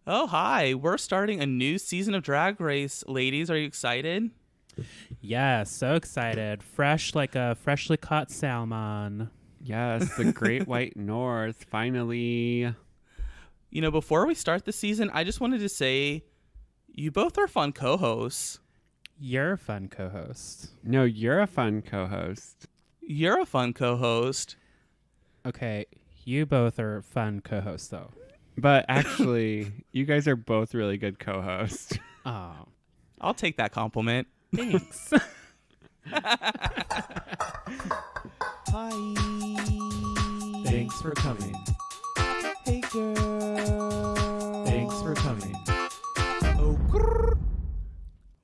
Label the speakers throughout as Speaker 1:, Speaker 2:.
Speaker 1: Oh, hi. We're starting a new season of Drag Race. Ladies, are you excited?
Speaker 2: Yeah, so excited. Fresh like a freshly caught salmon.
Speaker 3: Yes, the Great White North, finally.
Speaker 1: Before we start the season, I just wanted to say you both are fun co-hosts.
Speaker 2: You're a fun co-host.
Speaker 3: No, you're a fun co-host.
Speaker 1: You're a fun co-host.
Speaker 2: Okay, you both are fun co-hosts, though.
Speaker 3: But actually, you guys are both really good co-hosts.
Speaker 2: Oh,
Speaker 1: I'll take that compliment.
Speaker 2: thanks.
Speaker 1: Hi.
Speaker 2: Thanks for coming.
Speaker 1: Hey, girl.
Speaker 2: Thanks for coming.
Speaker 1: Oh, grrr.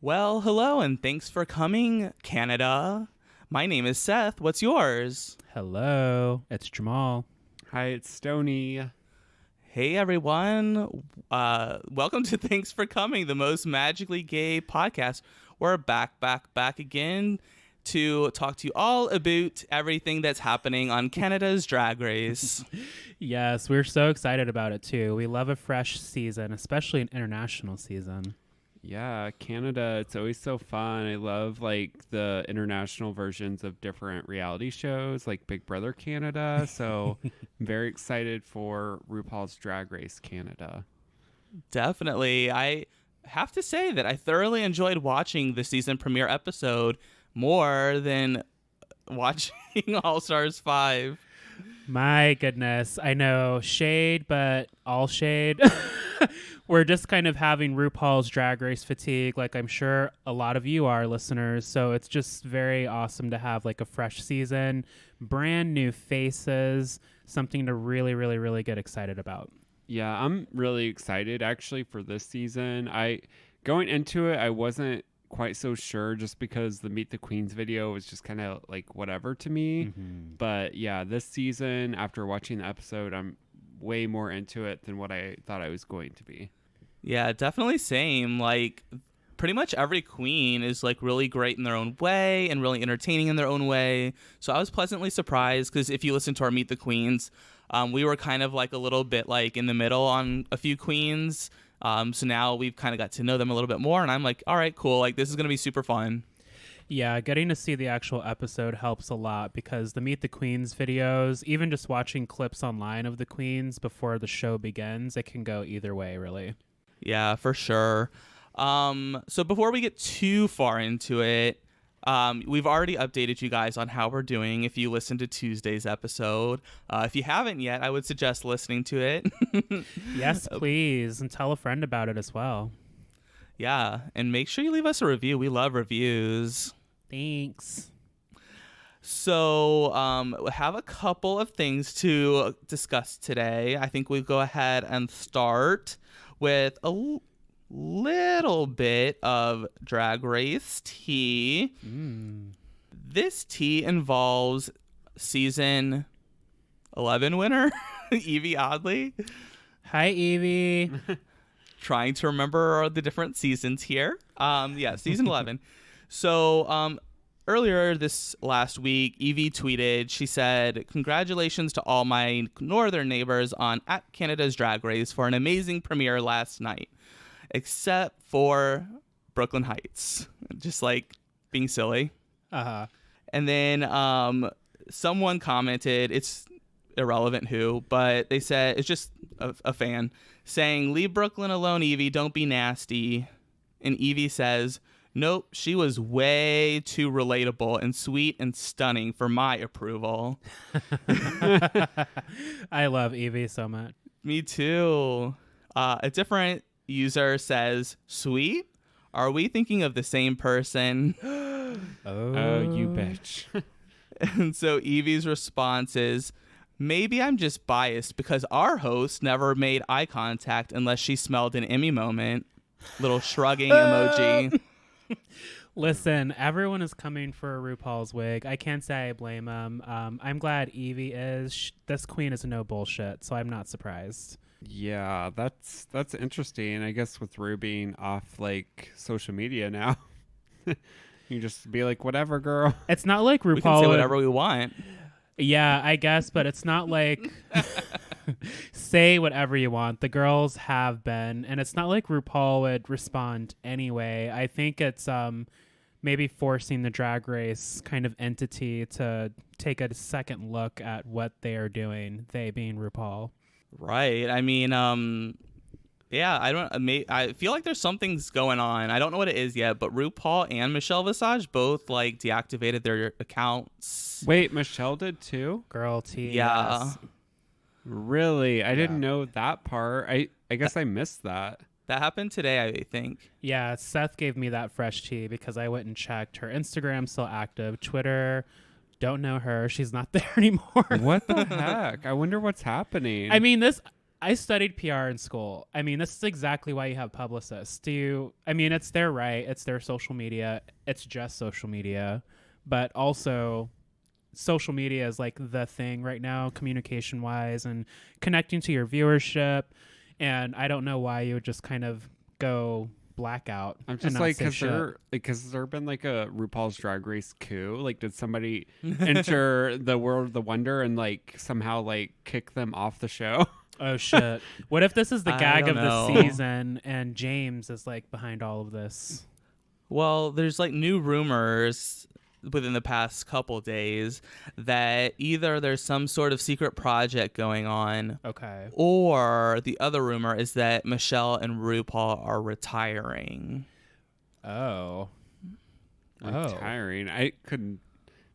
Speaker 1: Well, hello, and thanks for coming, Canada. My name is Seth. What's yours?
Speaker 2: Hello, it's Jamal.
Speaker 3: Hi, it's Stony.
Speaker 1: Hey, everyone. Welcome to Thanks for Coming, the most magically gay podcast. We're back again to talk to you all about everything that's happening on Canada's Drag Race.
Speaker 2: Yes, we're so excited about it, too. We love a fresh season, especially an international season.
Speaker 3: Yeah, Canada, it's always so fun. I love the international versions of different reality shows like Big Brother Canada. So I'm very excited for RuPaul's Drag Race Canada.
Speaker 1: Definitely. I have to say that I thoroughly enjoyed watching the season premiere episode more than watching All Stars 5.
Speaker 2: My goodness. I know shade, but all shade. We're just kind of having RuPaul's Drag Race fatigue, like I'm sure a lot of you are, listeners. So it's just very awesome to have like a fresh season, brand new faces, something to really, really, really get excited about.
Speaker 3: Yeah, I'm really excited actually for this season. Going into it, I wasn't quite so sure just because the Meet the Queens video was just kind of like whatever to me.
Speaker 2: Mm-hmm.
Speaker 3: But yeah, this season, after watching the episode, I'm way more into it than what I thought I was going to be.
Speaker 1: Yeah, definitely same. Like, pretty much every queen is like really great in their own way and really entertaining in their own way. So I was pleasantly surprised because if you listen to our Meet the Queens, we were kind of like a little bit like in the middle on a few queens. So now we've kind of got to know them a little bit more, and I'm like, all right, cool. Like, this is going to be super fun.
Speaker 2: Yeah, getting to see the actual episode helps a lot because the Meet the Queens videos, even just watching clips online of the queens before the show begins, it can go either way, really.
Speaker 1: Yeah, for sure. So before we get too far into it, we've already updated you guys on how we're doing if you listened to Tuesday's episode. If you haven't yet, I would suggest listening to it.
Speaker 2: Yes, please. And tell a friend about it as well.
Speaker 1: Yeah, and make sure you leave us a review. We love reviews.
Speaker 2: Thanks.
Speaker 1: So we have a couple of things to discuss today. I think we'll go ahead and start with a little bit of Drag Race tea. This tea involves season 11 winner, Evie Oddly.
Speaker 2: Hi, Evie.
Speaker 1: Trying to remember the different seasons here. Yeah, season 11. So earlier this last week, Evie tweeted, she said, "Congratulations to all my northern neighbors on At Canada's Drag Race for an amazing premiere last night. Except for Brooklyn Heights." Just like being silly.
Speaker 2: Uh-huh.
Speaker 1: And then someone commented, it's irrelevant who, but they said, it's just a fan, saying, "Leave Brooklyn alone, Evie, don't be nasty." And Evie says, "Nope, she was way too relatable and sweet and stunning for my approval."
Speaker 2: I love Evie so much.
Speaker 1: Me too. A different user says, "Sweet? Are we thinking of the same person?"
Speaker 3: Oh, you bitch.
Speaker 1: And so Evie's response is, "Maybe I'm just biased because our host never made eye contact unless she smelled an Emmy moment." Little shrugging emoji.
Speaker 2: Listen, everyone is coming for RuPaul's wig. I can't say I blame them. I'm glad Evie is. This queen is no bullshit, so I'm not surprised.
Speaker 3: Yeah, that's interesting. I guess with Ru being off social media now, you just be like, whatever, girl.
Speaker 2: It's not like RuPaul
Speaker 1: We can say whatever we want.
Speaker 2: Yeah, I guess, but it's not like Say whatever you want. The girls have been, and it's not like RuPaul would respond anyway. I think it's maybe forcing the Drag Race kind of entity to take a second look at what they are doing, they being RuPaul.
Speaker 1: Right. I mean, yeah, I feel like there's something's going on. I don't know what it is yet, but RuPaul and Michelle Visage both like deactivated their accounts.
Speaker 3: Wait, Michelle did too?
Speaker 2: Girl T.
Speaker 1: Yeah.
Speaker 2: Yes.
Speaker 3: Really? I didn't know that part. I guess I missed that.
Speaker 1: That happened today, I think.
Speaker 2: Yeah, Seth gave me that fresh tea because I went and checked. Her Instagram's still active. Twitter, don't know her. She's not there anymore.
Speaker 3: What the heck? I wonder what's happening.
Speaker 2: I mean, I studied PR in school. I mean, this is exactly why you have publicists. It's their right. It's their social media. It's just social media. But also, social media is like the thing right now, communication-wise and connecting to your viewership. And I don't know why you would just kind of go blackout.
Speaker 3: I'm just like, has there been like a RuPaul's Drag Race coup? Like, did somebody enter the World of the Wonder and like somehow like kick them off the show?
Speaker 2: Oh shit! What if this is the gag of the
Speaker 1: know.
Speaker 2: season and James is like behind all of this?
Speaker 1: Well, there's like new rumors within the past couple days that either there's some sort of secret project going on,
Speaker 2: Okay.
Speaker 1: or the other rumor is that Michelle and RuPaul are retiring.
Speaker 2: Oh.
Speaker 3: Retiring. I couldn't.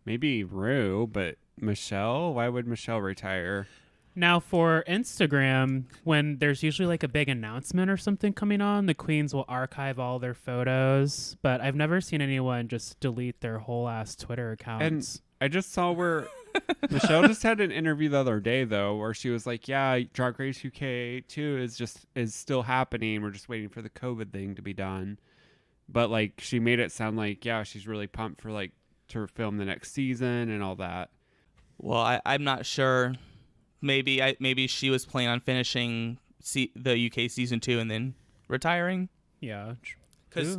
Speaker 3: Maybe Ru, but Michelle. Why would Michelle retire?
Speaker 2: Now for Instagram, when there's usually like a big announcement or something coming on, the queens will archive all their photos. But I've never seen anyone just delete their whole ass Twitter accounts.
Speaker 3: And I just saw where Michelle just had an interview the other day though, where she was like, "Yeah, Drag Race UK 2 is still happening. We're just waiting for the COVID thing to be done." But like, she made it sound like, yeah, she's really pumped for like to film the next season and all that.
Speaker 1: Well, I'm not sure. Maybe she was planning on finishing the UK season 2 and then retiring.
Speaker 2: Yeah.
Speaker 1: Because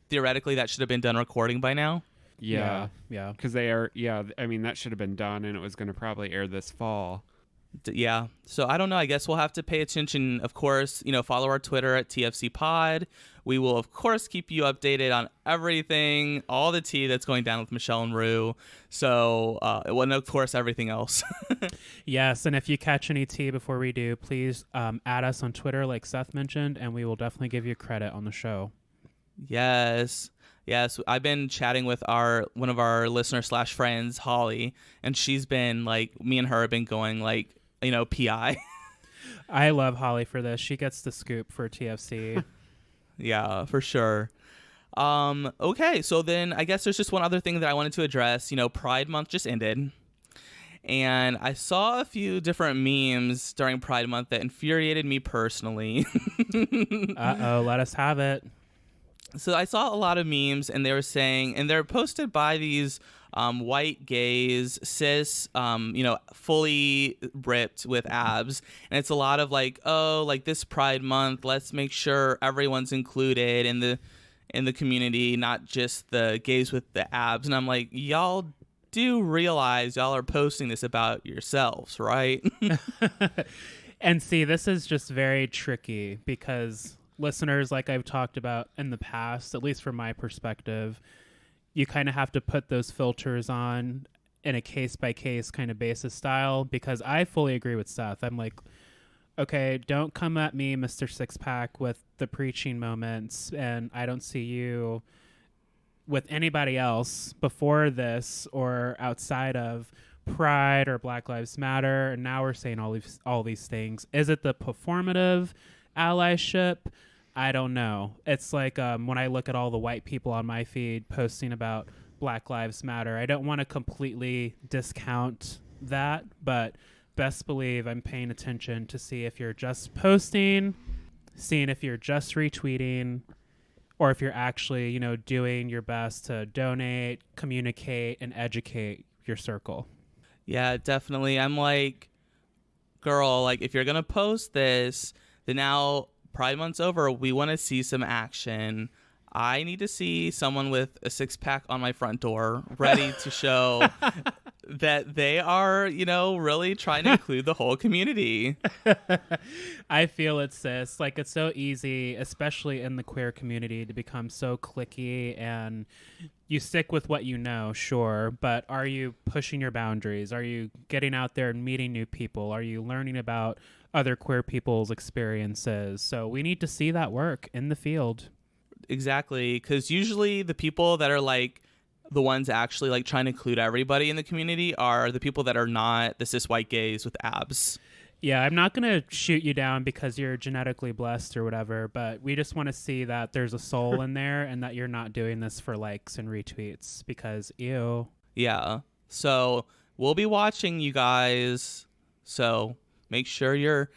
Speaker 1: theoretically that should have been done recording by now.
Speaker 2: Yeah.
Speaker 3: Because they are. Yeah, I mean that should have been done, and it was going to probably air this fall.
Speaker 1: Yeah. So I don't know. I guess we'll have to pay attention. Of course, follow our Twitter at TFC Pod. We will, of course, keep you updated on everything, all the tea that's going down with Michelle and Ru. So, and of course, everything else.
Speaker 2: Yes. And if you catch any tea before we do, please add us on Twitter, like Seth mentioned, and we will definitely give you credit on the show.
Speaker 1: Yes. I've been chatting with one of our listener/friends, Holly, and she's been like, me and her have been going like, PI.
Speaker 2: I love Holly for this. She gets the scoop for TFC.
Speaker 1: Yeah, for sure. Okay, so then I guess there's just one other thing that I wanted to address. Pride Month just ended, and I saw a few different memes during Pride Month that infuriated me personally.
Speaker 2: Uh-oh, let us have it.
Speaker 1: So I saw a lot of memes, and they were saying, and they're posted by these white gays, cis, fully ripped with abs, and it's a lot of like, oh, like this Pride Month, let's make sure everyone's included in the community, not just the gays with the abs. And I'm like, y'all do realize y'all are posting this about yourselves, right?
Speaker 2: And see, this is just very tricky because listeners, like I've talked about in the past, at least from my perspective, you kind of have to put those filters on in a case-by-case kind of basis style, because I fully agree with Seth. I'm like, okay, don't come at me, Mr. Six-Pack, with the preaching moments, and I don't see you with anybody else before this or outside of Pride or Black Lives Matter, and now we're saying all these things. Is it the performative allyship? I don't know. It's like when I look at all the white people on my feed posting about Black Lives Matter, I don't want to completely discount that, but best believe I'm paying attention to see if you're just posting, seeing if you're just retweeting, or if you're actually, doing your best to donate, communicate, and educate your circle.
Speaker 1: Yeah, definitely. I'm like, girl, like if you're going to post this, then now Pride Month's over, we want to see some action. I need to see someone with a six-pack on my front door ready to show that they are, really trying to include the whole community.
Speaker 2: I feel it, sis. Like, it's so easy, especially in the queer community, to become so cliquey, and you stick with what you know, sure, but are you pushing your boundaries? Are you getting out there and meeting new people? Are you learning about other queer people's experiences? So we need to see that work in the field.
Speaker 1: Exactly, because usually the people that are like the ones actually like trying to include everybody in the community are the people that are not the cis white gays with abs.
Speaker 2: Yeah, I'm not going to shoot you down because you're genetically blessed or whatever, but we just want to see that there's a soul in there and that you're not doing this for likes and retweets because ew.
Speaker 1: Yeah. So we'll be watching you guys. So make sure you're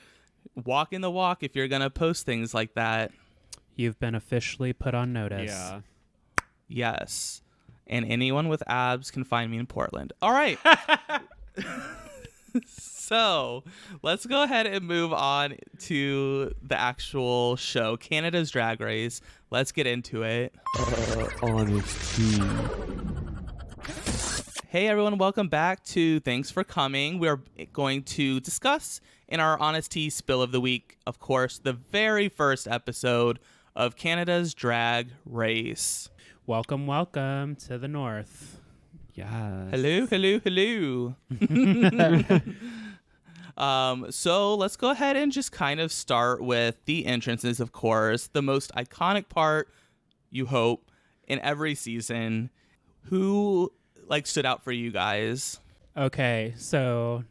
Speaker 1: walking the walk if you're going to post things like that.
Speaker 2: You've been officially put on notice.
Speaker 3: Yeah.
Speaker 1: Yes. And anyone with abs can find me in Portland. All right. So let's go ahead and move on to the actual show, Canada's Drag Race. Let's get into it.
Speaker 3: Honesty.
Speaker 1: Hey, everyone. Welcome back to Thanks for Coming. We're going to discuss in our Honesty Spill of the Week, of course, the very first episode of Canada's Drag Race.
Speaker 2: Welcome, welcome to the North.
Speaker 3: Yeah.
Speaker 1: Hello. So let's go ahead and just kind of start with the entrances, of course. The most iconic part, you hope, in every season. Who stood out for you guys?
Speaker 2: Okay, so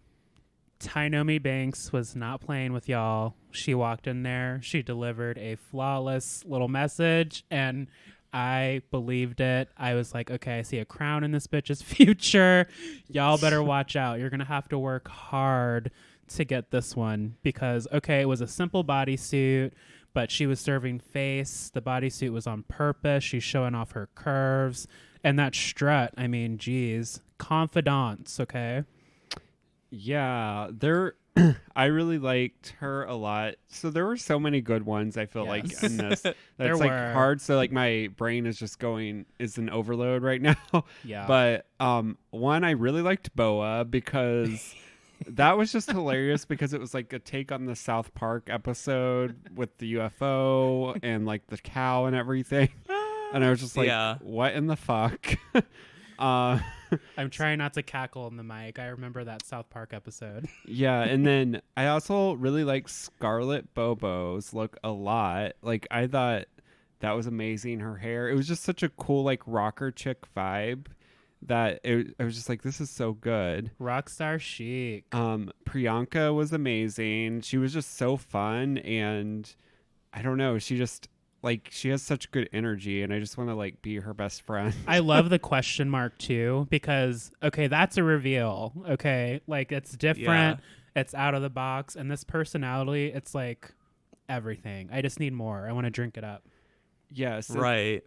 Speaker 2: Tynomi Banks was not playing with y'all. She walked in there. She delivered a flawless little message, and I believed it. I was like, okay, I see a crown in this bitch's future. Y'all better watch out. You're going to have to work hard to get this one because, okay, it was a simple bodysuit, but she was serving face. The bodysuit was on purpose. She's showing off her curves. And that strut, I mean, geez, confidants, okay?
Speaker 3: Yeah, I really liked her a lot. So there were so many good ones, I feel like, in this. That's hard. So my brain is just is in overload right now.
Speaker 2: Yeah.
Speaker 3: But one, I really liked Boa because that was just hilarious because it was like a take on the South Park episode with the UFO and the cow and everything. And I was just like, what in the fuck?
Speaker 2: I'm trying not to cackle in the mic. I remember that South Park episode.
Speaker 3: Yeah, and then I also really like Scarlett Bobo's look a lot. I thought that was amazing. Her hair, it was just such a cool rocker chick vibe that I was just like, this is so good.
Speaker 2: Rockstar chic.
Speaker 3: Priyanka was amazing. She was just so fun, and I don't know, she just she has such good energy, and I just want to be her best friend.
Speaker 2: I love the question mark too, because okay, that's a reveal. Okay, it's different. Yeah. It's out of the box, and this personality, it's everything. I just need more. I want to drink it up.
Speaker 3: Yes.
Speaker 1: Right.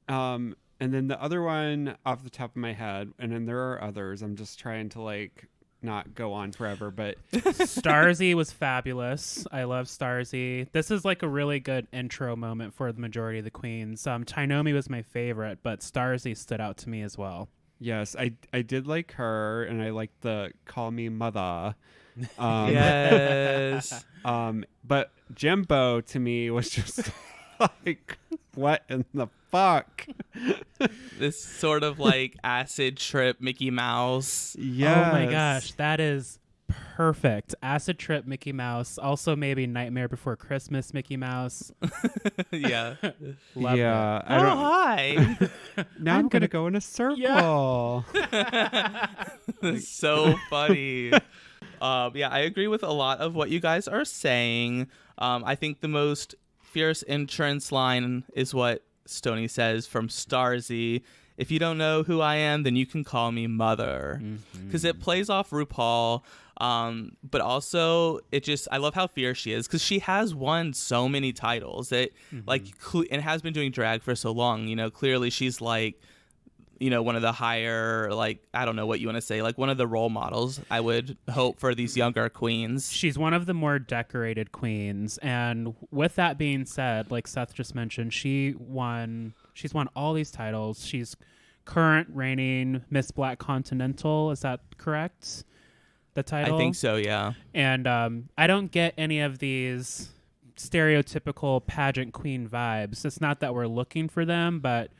Speaker 3: And then the other one off the top of my head, and then there are others. I'm just trying to not go on forever, but
Speaker 2: Starzy was fabulous. I love Starzy. This is a really good intro moment for the majority of the queens. Tynomi was my favorite, but Starzy stood out to me as well.
Speaker 3: Yes, I did like her, and I liked the call me mother.
Speaker 1: Yes.
Speaker 3: But Jimbo to me was just what in the fuck?
Speaker 1: This sort of acid trip Mickey Mouse.
Speaker 3: Yeah.
Speaker 2: Oh my gosh, that is perfect. Acid trip Mickey Mouse. Also maybe Nightmare Before Christmas Mickey Mouse.
Speaker 1: Yeah.
Speaker 2: Love
Speaker 3: yeah.
Speaker 2: that.
Speaker 1: Hi.
Speaker 3: Now I'm gonna go in a circle.
Speaker 1: So funny. Yeah, I agree with a lot of what you guys are saying. I think the most fierce entrance line is what Stoney says from Starzy. If you don't know who I am, then you can call me mother. Because it plays off RuPaul. But also, I love how fierce she is because she has won so many titles. And has been doing drag for so long. Clearly she's one of the higher, I don't know what you want to say, one of the role models, I would hope, for these younger queens.
Speaker 2: She's one of the more decorated queens. And with that being said, like Seth just mentioned, she's won all these titles. She's current reigning Miss Black Continental. Is that correct? The title?
Speaker 1: I think so, yeah.
Speaker 2: And I don't get any of these stereotypical pageant queen vibes. It's not that we're looking for them, but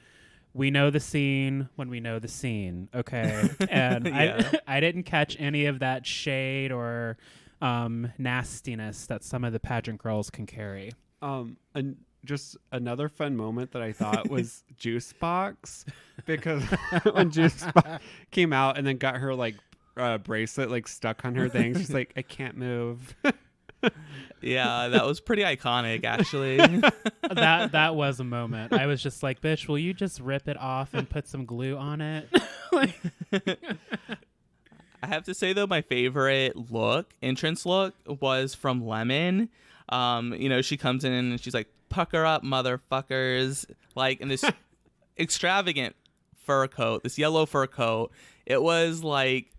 Speaker 2: we know the scene when we know the scene, okay? And I didn't catch any of that shade or nastiness that some of the pageant girls can carry.
Speaker 3: And just another fun moment that I thought was Juice Box, because when Juice Box came out and then got her like bracelet like stuck on her thing, she's like, I can't move.
Speaker 1: Yeah, that was pretty iconic, actually.
Speaker 2: That was a moment. I was just like, bitch, will you just rip it off and put some glue on it?
Speaker 1: I have to say, though, my favorite entrance look, was from Lemon. She comes in and she's like, pucker up, motherfuckers. Like, in this extravagant fur coat, this yellow fur coat. It was like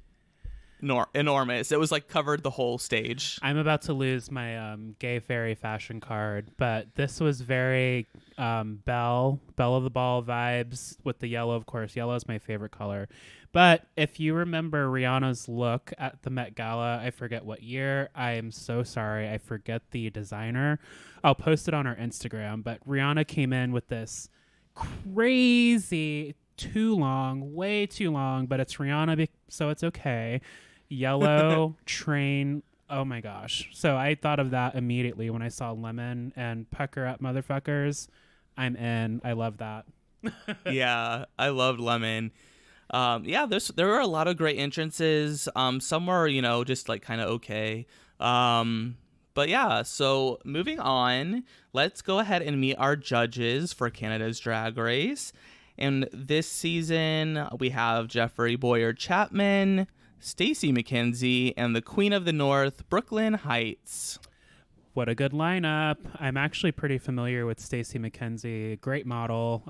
Speaker 1: enormous. It was like covered the whole stage.
Speaker 2: I'm about to lose my gay fairy fashion card, but this was very Belle of the Ball vibes with the yellow, of course. Yellow is my favorite color. But if you remember Rihanna's look at the Met Gala, I forget what year. I am so sorry. I forget the designer. I'll post it on our Instagram. But Rihanna came in with this crazy, way too long, but it's Rihanna, so it's okay. Yellow train. Oh my gosh. So I thought of that immediately when I saw Lemon and pucker up, motherfuckers. I'm in. I love that.
Speaker 1: Yeah, I loved Lemon. There were a lot of great entrances. Some were, just like kind of okay. But yeah, so moving on, let's go ahead and meet our judges for Canada's Drag Race. And this season, we have Jeffrey Boyer-Chapman, Stacey McKenzie, and the Queen of the North, Brooklyn Heights.
Speaker 2: What a good lineup. I'm actually pretty familiar with Stacey McKenzie. Great model,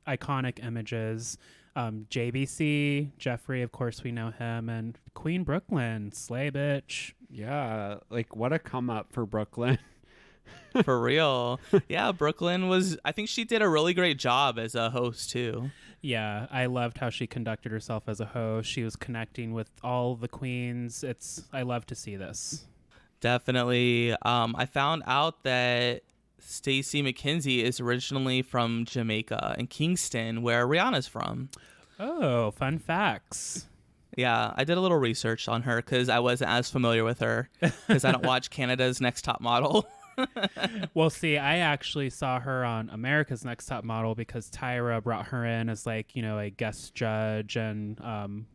Speaker 2: iconic images. JBC, Jeffrey, of course, we know him. And Queen Brooklyn, slay bitch.
Speaker 3: Yeah, like what a come up for Brooklyn.
Speaker 1: For real. Yeah, Brooklyn I think she did a really great job as a host too.
Speaker 2: Yeah, I loved how she conducted herself as a host. She was connecting with all the queens. I love to see this.
Speaker 1: Definitely. I found out that Stacey McKenzie is originally from Jamaica and Kingston, where Rihanna's from.
Speaker 2: Oh, fun facts.
Speaker 1: Yeah, I did a little research on her because I wasn't as familiar with her because I don't watch Canada's Next Top Model.
Speaker 2: Well, see, I actually saw her on America's Next Top Model because Tyra brought her in as like, a guest judge, and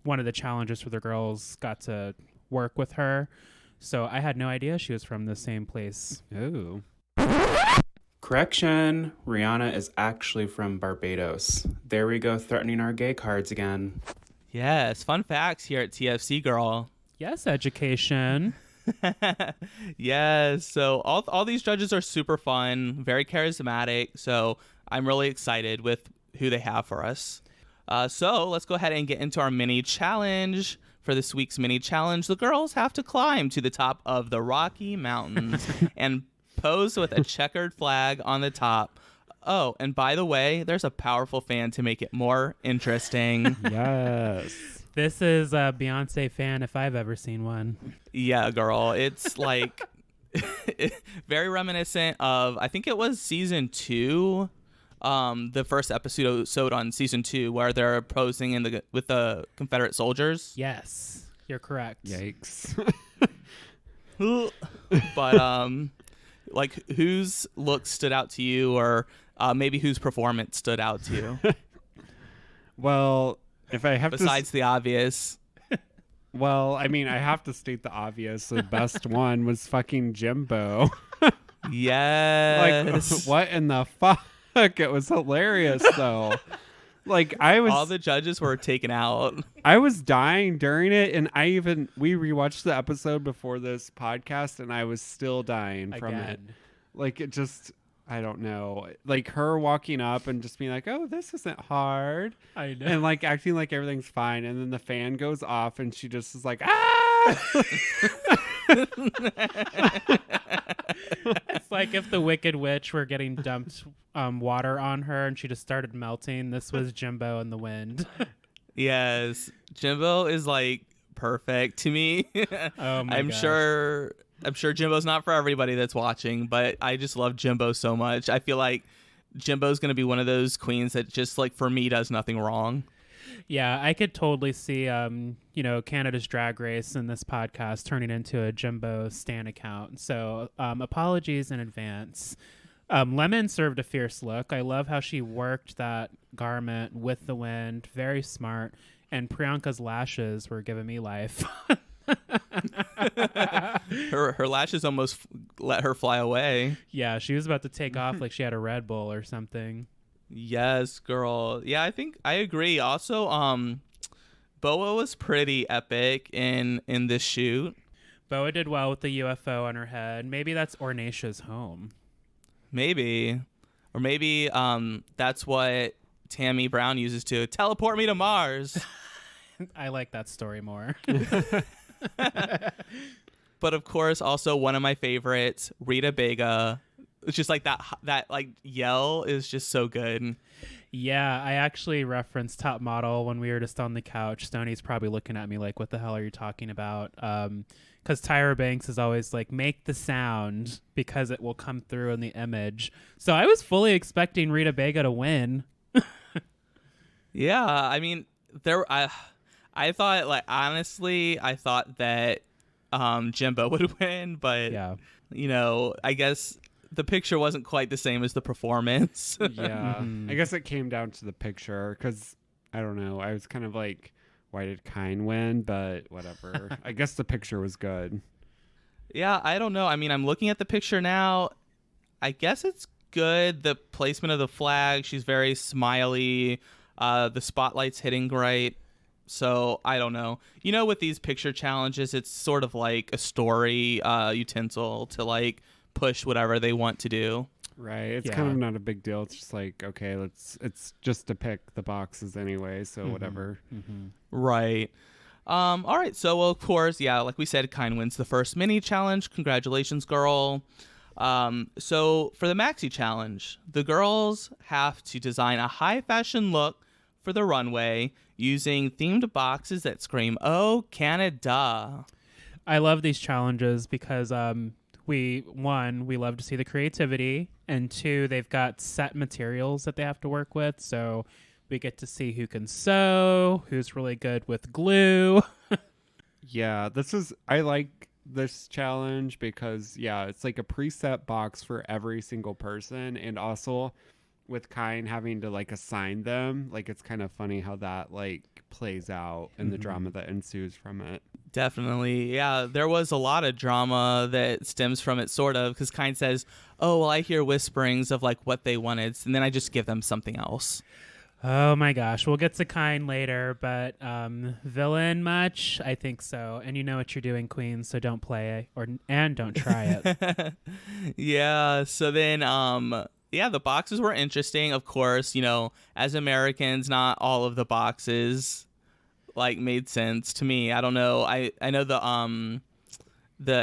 Speaker 2: one of the challengers for the girls got to work with her. So I had no idea she was from the same place.
Speaker 3: Oh.
Speaker 4: Correction, Rihanna is actually from Barbados. There we go, threatening our gay cards again.
Speaker 1: Yes, fun facts here at TFC, girl.
Speaker 2: Yes, education.
Speaker 1: Yes, so all these judges are super fun, very charismatic, so I'm really excited with who they have for us. So let's go ahead and get into our mini challenge. For this week's mini challenge, the girls have to climb to the top of the Rocky Mountains and pose with a checkered flag on the top. Oh, and by the way, there's a powerful fan to make it more interesting.
Speaker 3: Yes.
Speaker 2: This is a Beyonce fan if I've ever seen one.
Speaker 1: Yeah, girl. It's like very reminiscent of, I think it was season 2, the first episode on season 2 where they're posing with the Confederate soldiers.
Speaker 2: Yes, you're correct.
Speaker 3: Yikes.
Speaker 1: But like, whose look stood out to you, or maybe whose performance stood out to you?
Speaker 3: Well, if I have
Speaker 1: besides the obvious.
Speaker 3: Well, I mean, I have to state the obvious. The best one was fucking Jimbo.
Speaker 1: Yes.
Speaker 3: Like, what in the fuck? It was hilarious, though. Like,
Speaker 1: all the judges were taken out.
Speaker 3: I was dying during it, and we rewatched the episode before this podcast, and I was still dying from it. Like, it just, I don't know. Like, her walking up and just being like, oh, this isn't hard.
Speaker 2: I know.
Speaker 3: And, like, acting like everything's fine. And then the fan goes off, and she just is like, ah!
Speaker 2: It's like if the Wicked Witch were getting dumped water on her and she just started melting. This was Jimbo in the wind.
Speaker 1: Yes, Jimbo is like perfect to me.
Speaker 2: Oh my
Speaker 1: I'm
Speaker 2: gosh.
Speaker 1: sure Jimbo's not for everybody that's watching, but I just love Jimbo so much. I feel like Jimbo's going to be one of those queens that just like for me does nothing wrong.
Speaker 2: Yeah, I could totally see, Canada's Drag Race and this podcast turning into a Jimbo Stan account. So apologies in advance. Lemon served a fierce look. I love how she worked that garment with the wind. Very smart. And Priyanka's lashes were giving me life.
Speaker 1: Her lashes almost let her fly away.
Speaker 2: Yeah, she was about to take off like she had a Red Bull or something.
Speaker 1: Yes, girl. Yeah, I think I agree. Also, Boa was pretty epic in this shoot.
Speaker 2: Boa did well with the UFO on her head. Maybe that's Ornatia's home.
Speaker 1: Maybe. Or maybe that's what Tammy Brown uses to teleport me to Mars.
Speaker 2: I like that story more.
Speaker 1: But of course, also one of my favorites, Rita Bega. It's just like that like yell is just so good.
Speaker 2: Yeah, I actually referenced Top Model when we were just on the couch. Stoney's probably looking at me like, what the hell are you talking about? Because Tyra Banks is always like, make the sound because it will come through in the image. So I was fully expecting Rita Bega to win.
Speaker 1: Yeah, I mean, I thought, like, honestly, I thought that Jimbo would win, but,
Speaker 2: Yeah.
Speaker 1: I guess the picture wasn't quite the same as the performance.
Speaker 3: Yeah.
Speaker 2: Mhm.
Speaker 3: I guess it came down to the picture because, I don't know, I was kind of like, why did Kine win? But whatever. I guess the picture was good.
Speaker 1: Yeah, I don't know. I mean, I'm looking at the picture now. I guess it's good. The placement of the flag, she's very smiley. The spotlight's hitting right. So I don't know. With these picture challenges, it's sort of like a story utensil to like push whatever they want to do.
Speaker 3: Right. It's
Speaker 2: Yeah.
Speaker 3: kind of not a big deal. It's just like, okay, it's just to pick the boxes anyway. So whatever.
Speaker 2: Mm-hmm.
Speaker 1: Right. All right. So, of course, yeah, like we said, Kine wins the first mini challenge. Congratulations, girl. So for the maxi challenge, the girls have to design a high fashion look for the runway using themed boxes that scream, "Oh, Canada."
Speaker 2: I love these challenges because we love to see the creativity, and two, they've got set materials that they have to work with, so we get to see who can sew, who's really good with glue.
Speaker 3: Yeah, I like this challenge because, yeah, it's like a preset box for every single person. And also with Kine having to like assign them, like it's kind of funny how that like plays out and the drama that ensues from it.
Speaker 1: Definitely. Yeah, there was a lot of drama that stems from it, sort of, because Kine says, "Oh, well, I hear whisperings of like what they wanted, and then I just give them something else."
Speaker 2: Oh my gosh, we'll get to Kine later, but villain much? I think so. And you know what you're doing, Queen, so don't play and don't try it.
Speaker 1: Yeah, so then the boxes were interesting. Of course, as Americans, not all of the boxes like made sense to me. I don't know. I know the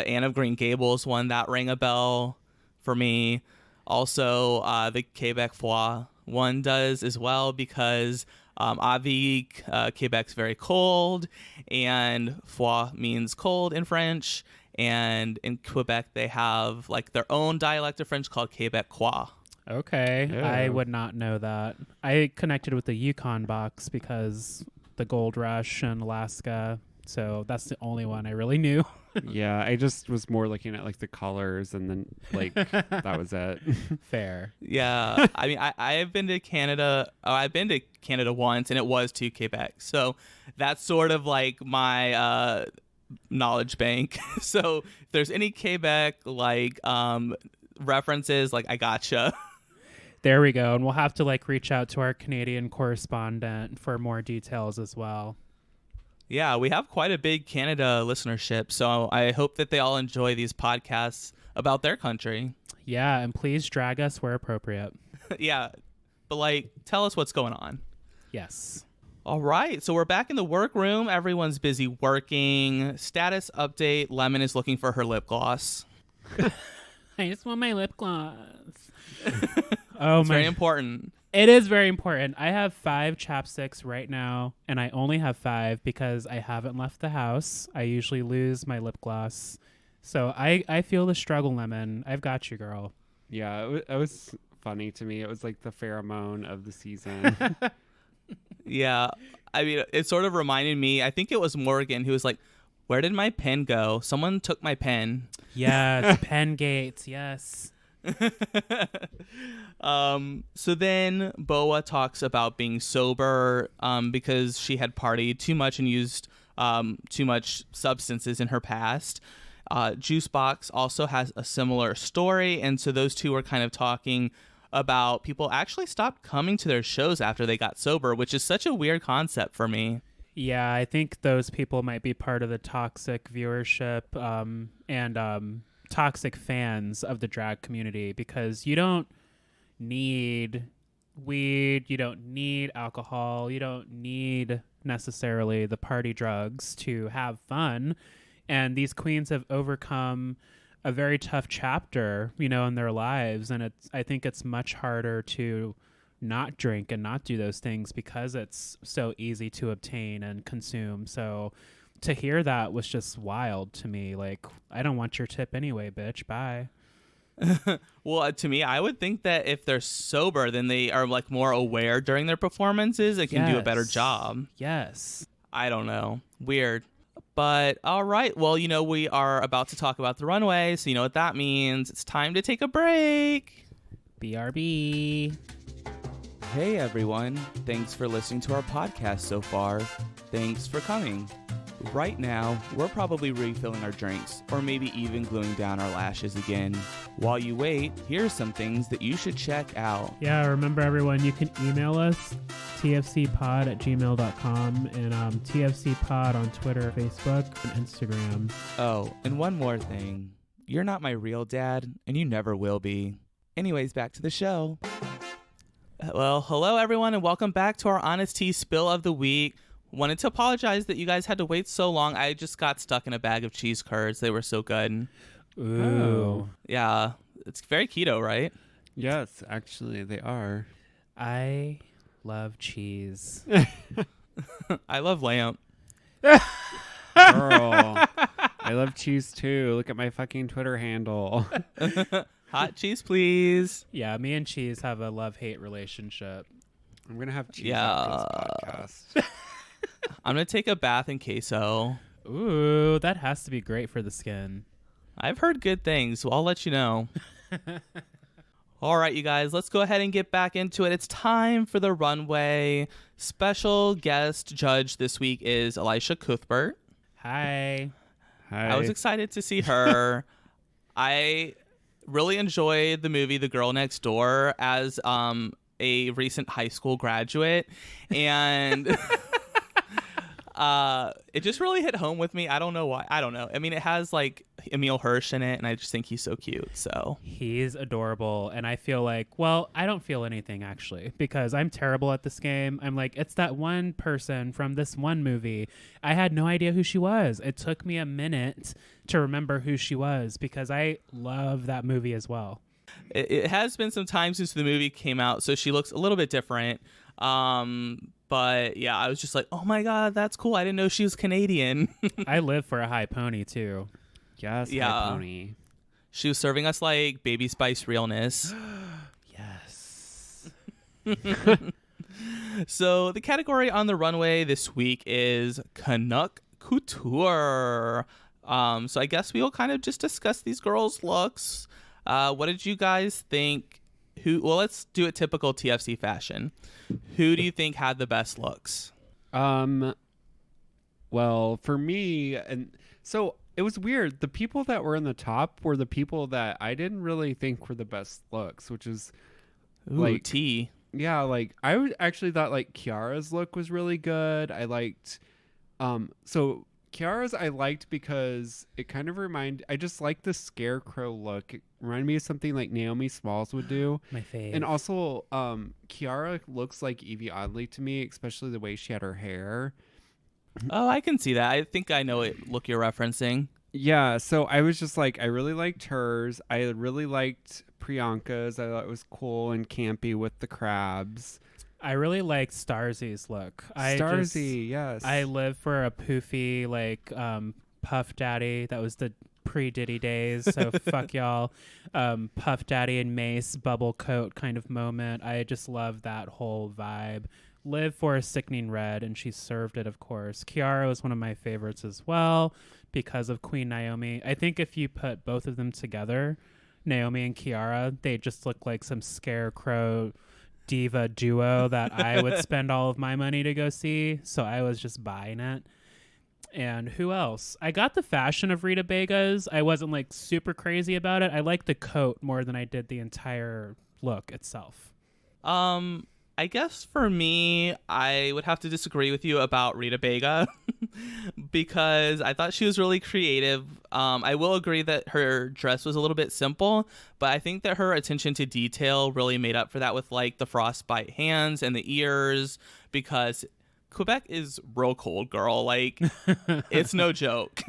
Speaker 1: Anne of Green Gables one that rang a bell for me. Also, the Quebec Foie one does as well because Avi, Quebec's very cold, and Foie means cold in French. And in Quebec, they have like their own dialect of French called Quebecois.
Speaker 2: Okay,
Speaker 3: Yeah.
Speaker 2: I would not know that. I connected with the Yukon box because the gold rush in Alaska, so that's the only one I really knew.
Speaker 3: Yeah, I just was more looking at like the colors and then like that was it.
Speaker 2: Fair.
Speaker 1: Yeah, I mean, I've been to Canada. I've been to Canada once, and it was to Quebec. So that's sort of like my knowledge bank. So if there's any Quebec like references, like I gotcha.
Speaker 2: There we go. And we'll have to like reach out to our Canadian correspondent for more details as well.
Speaker 1: Yeah, we have quite a big Canada listenership, so I hope that they all enjoy these podcasts about their country.
Speaker 2: Yeah, and please drag us where appropriate.
Speaker 1: Yeah, but like, tell us what's going on.
Speaker 2: Yes.
Speaker 1: All right, so we're back in the workroom. Everyone's busy working. Status update: Lemon is looking for her lip gloss.
Speaker 2: I just want my lip gloss. Oh
Speaker 1: It's
Speaker 2: my!
Speaker 1: very important.
Speaker 2: It is very important. I have 5 chapsticks right now, and I only have 5 because I haven't left the house. I usually lose my lip gloss. So I feel the struggle, Lemon. I've got you, girl.
Speaker 3: Yeah, it was funny to me. It was like the pheromone of the season.
Speaker 1: Yeah, I mean, it sort of reminded me. I think it was Morgan who was like, "Where did my pen go? Someone took my pen."
Speaker 2: Yes, pen gates. Yes.
Speaker 1: So then Boa talks about being sober because she had partied too much and used too much substances in her past. Juicebox also has a similar story, and so those two were kind of talking about people actually stopped coming to their shows after they got sober, which is such a weird concept for me.
Speaker 2: Yeah, I think those people might be part of the toxic viewership and toxic fans of the drag community, because you don't need weed, you don't need alcohol, you don't need necessarily the party drugs to have fun. And these queens have overcome a very tough chapter, in their lives. And I think it's much harder to not drink and not do those things because it's so easy to obtain and consume. So to hear that was just wild to me. Like, I don't want your tip anyway, bitch. Bye.
Speaker 1: Well, to me, I would think that if they're sober, then they are like more aware during their performances and can do a better job.
Speaker 2: Yes.
Speaker 1: I don't know. Weird. But all right. Well, we are about to talk about the runway. So you know what that means. It's time to take a break.
Speaker 2: BRB.
Speaker 1: Hey, everyone. Thanks for listening to our podcast so far. Thanks for coming. Right now, we're probably refilling our drinks or maybe even gluing down our lashes again. While you wait, here's some things that you should check out.
Speaker 2: Yeah, remember everyone, you can email us, tfcpod@gmail.com, and tfcpod on Twitter, Facebook, and Instagram.
Speaker 1: Oh, and one more thing. You're not my real dad, and you never will be. Anyways, back to the show. Well, hello everyone, and welcome back to our Honest Tea Spill of the Week. Wanted to apologize that you guys had to wait so long. I just got stuck in a bag of cheese curds. They were so good.
Speaker 2: Ooh.
Speaker 1: Yeah, it's very keto, right?
Speaker 3: Yes, actually, they are.
Speaker 2: I love cheese.
Speaker 1: I love lamb.
Speaker 3: Girl, I love cheese too. Look at my fucking Twitter handle.
Speaker 1: Hot cheese, please.
Speaker 2: Yeah, me and cheese have a love-hate relationship.
Speaker 3: I'm going to have cheese
Speaker 1: Yeah.
Speaker 3: after this podcast.
Speaker 1: I'm going to take a bath in queso.
Speaker 2: Ooh, that has to be great for the skin.
Speaker 1: I've heard good things, so I'll let you know. All right, you guys, let's go ahead and get back into it. It's time for the runway. Special guest judge this week is Elisha Cuthbert.
Speaker 2: Hi.
Speaker 3: Hi.
Speaker 1: I was excited to see her. I really enjoyed the movie The Girl Next Door as a recent high school graduate, and it just really hit home with me. I don't know why. I don't know. I mean, it has like Emil Hirsch in it, and I just think he's so cute. So
Speaker 2: He's adorable, and I feel like, well, I don't feel anything actually, because I'm terrible at this game. I'm like, it's that one person from this one movie. I had no idea who she was. It took me a minute to remember who she was because I love that movie as well.
Speaker 1: it has been some time since the movie came out, so she looks a little bit different. But yeah, I was just like, oh my God, that's cool. I didn't know she was Canadian.
Speaker 2: I live for a high pony too.
Speaker 3: Yes,
Speaker 1: Yeah.
Speaker 3: High Pony.
Speaker 1: She was serving us like Baby Spice realness.
Speaker 2: Yes.
Speaker 1: So the category on the runway this week is Canuck Couture. So I guess we'll kind of just discuss these girls' looks. What did you guys think? Well, let's do a typical TFC fashion. Who do you think had the best looks?
Speaker 3: Well, for me, and so it was weird. The people that were in the top were the people that I didn't really think were the best looks, which is
Speaker 1: Ooh,
Speaker 3: like
Speaker 1: T.
Speaker 3: yeah, like I actually thought like Kiara's look was really good. I liked so Kiara's I liked because it kind of I just like the scarecrow look. It reminded me of something like Naomi Smalls would do.
Speaker 2: My fave.
Speaker 3: And also, Kiara looks like Evie Oddly to me, especially the way she had her hair.
Speaker 1: Oh, I can see that. I think I know what look you're referencing.
Speaker 3: Yeah, so I was just like, I really liked hers. I really liked Priyanka's. I thought it was cool and campy with the crabs.
Speaker 2: I really like Starzy's look.
Speaker 3: Starzy, yes.
Speaker 2: I live for a poofy, like, Puff Daddy. That was the pre-Diddy days, so fuck y'all. Puff Daddy and Mace bubble coat kind of moment. I just love that whole vibe. Live for a sickening red, and she served it, of course. Kiara was one of my favorites as well because of Queen Naomi. I think if you put both of them together, Naomi and Kiara, they just look like some scarecrow diva duo that I would spend all of my money to go see. So I was just buying it. And who else? I got the fashion of Rita Vega's. I wasn't like super crazy about it. I liked the coat more than I did the entire look itself.
Speaker 1: I guess for me, I would have to disagree with you about Rita Vega because I thought she was really creative. I will agree that her dress was a little bit simple, but I think that her attention to detail really made up for that with like the frostbite hands and the ears, because Quebec is real cold, girl. Like, it's no joke.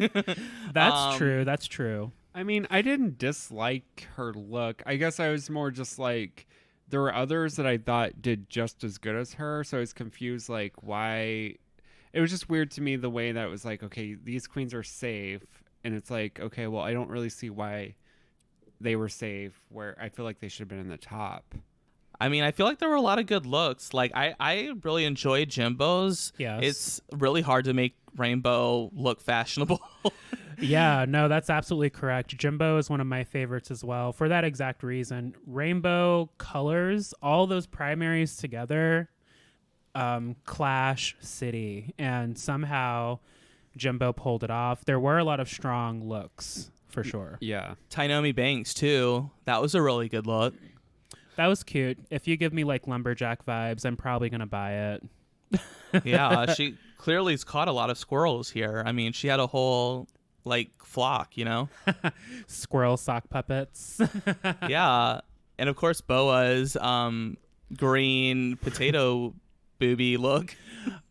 Speaker 2: That's true. That's true.
Speaker 3: I mean, I didn't dislike her look. I guess I was more just like, there were others that I thought did just as good as her, so I was confused, like, why. It was just weird to me the way that it was like, okay, these queens are safe, and it's like, okay, well, I don't really see why they were safe, where I feel like they should have been in the top.
Speaker 1: I mean, I feel like there were a lot of good looks. Like, I really enjoyed Jimbo's.
Speaker 2: Yes.
Speaker 1: It's really hard to make Rainbow look fashionable.
Speaker 2: Yeah, no, that's absolutely correct. Jimbo is one of my favorites as well for that exact reason. Rainbow colors, all those primaries together, clash city, and somehow Jimbo pulled it off. There were a lot of strong looks for sure.
Speaker 3: Yeah.
Speaker 1: Tynomi Banks too. That was a really good look.
Speaker 2: That was cute. If you give me like lumberjack vibes, I'm probably gonna buy it.
Speaker 1: Yeah, she clearly has caught a lot of squirrels here. I mean, she had a whole like flock, you know.
Speaker 2: Squirrel sock puppets.
Speaker 1: Yeah, and of course Boa's green potato booby look.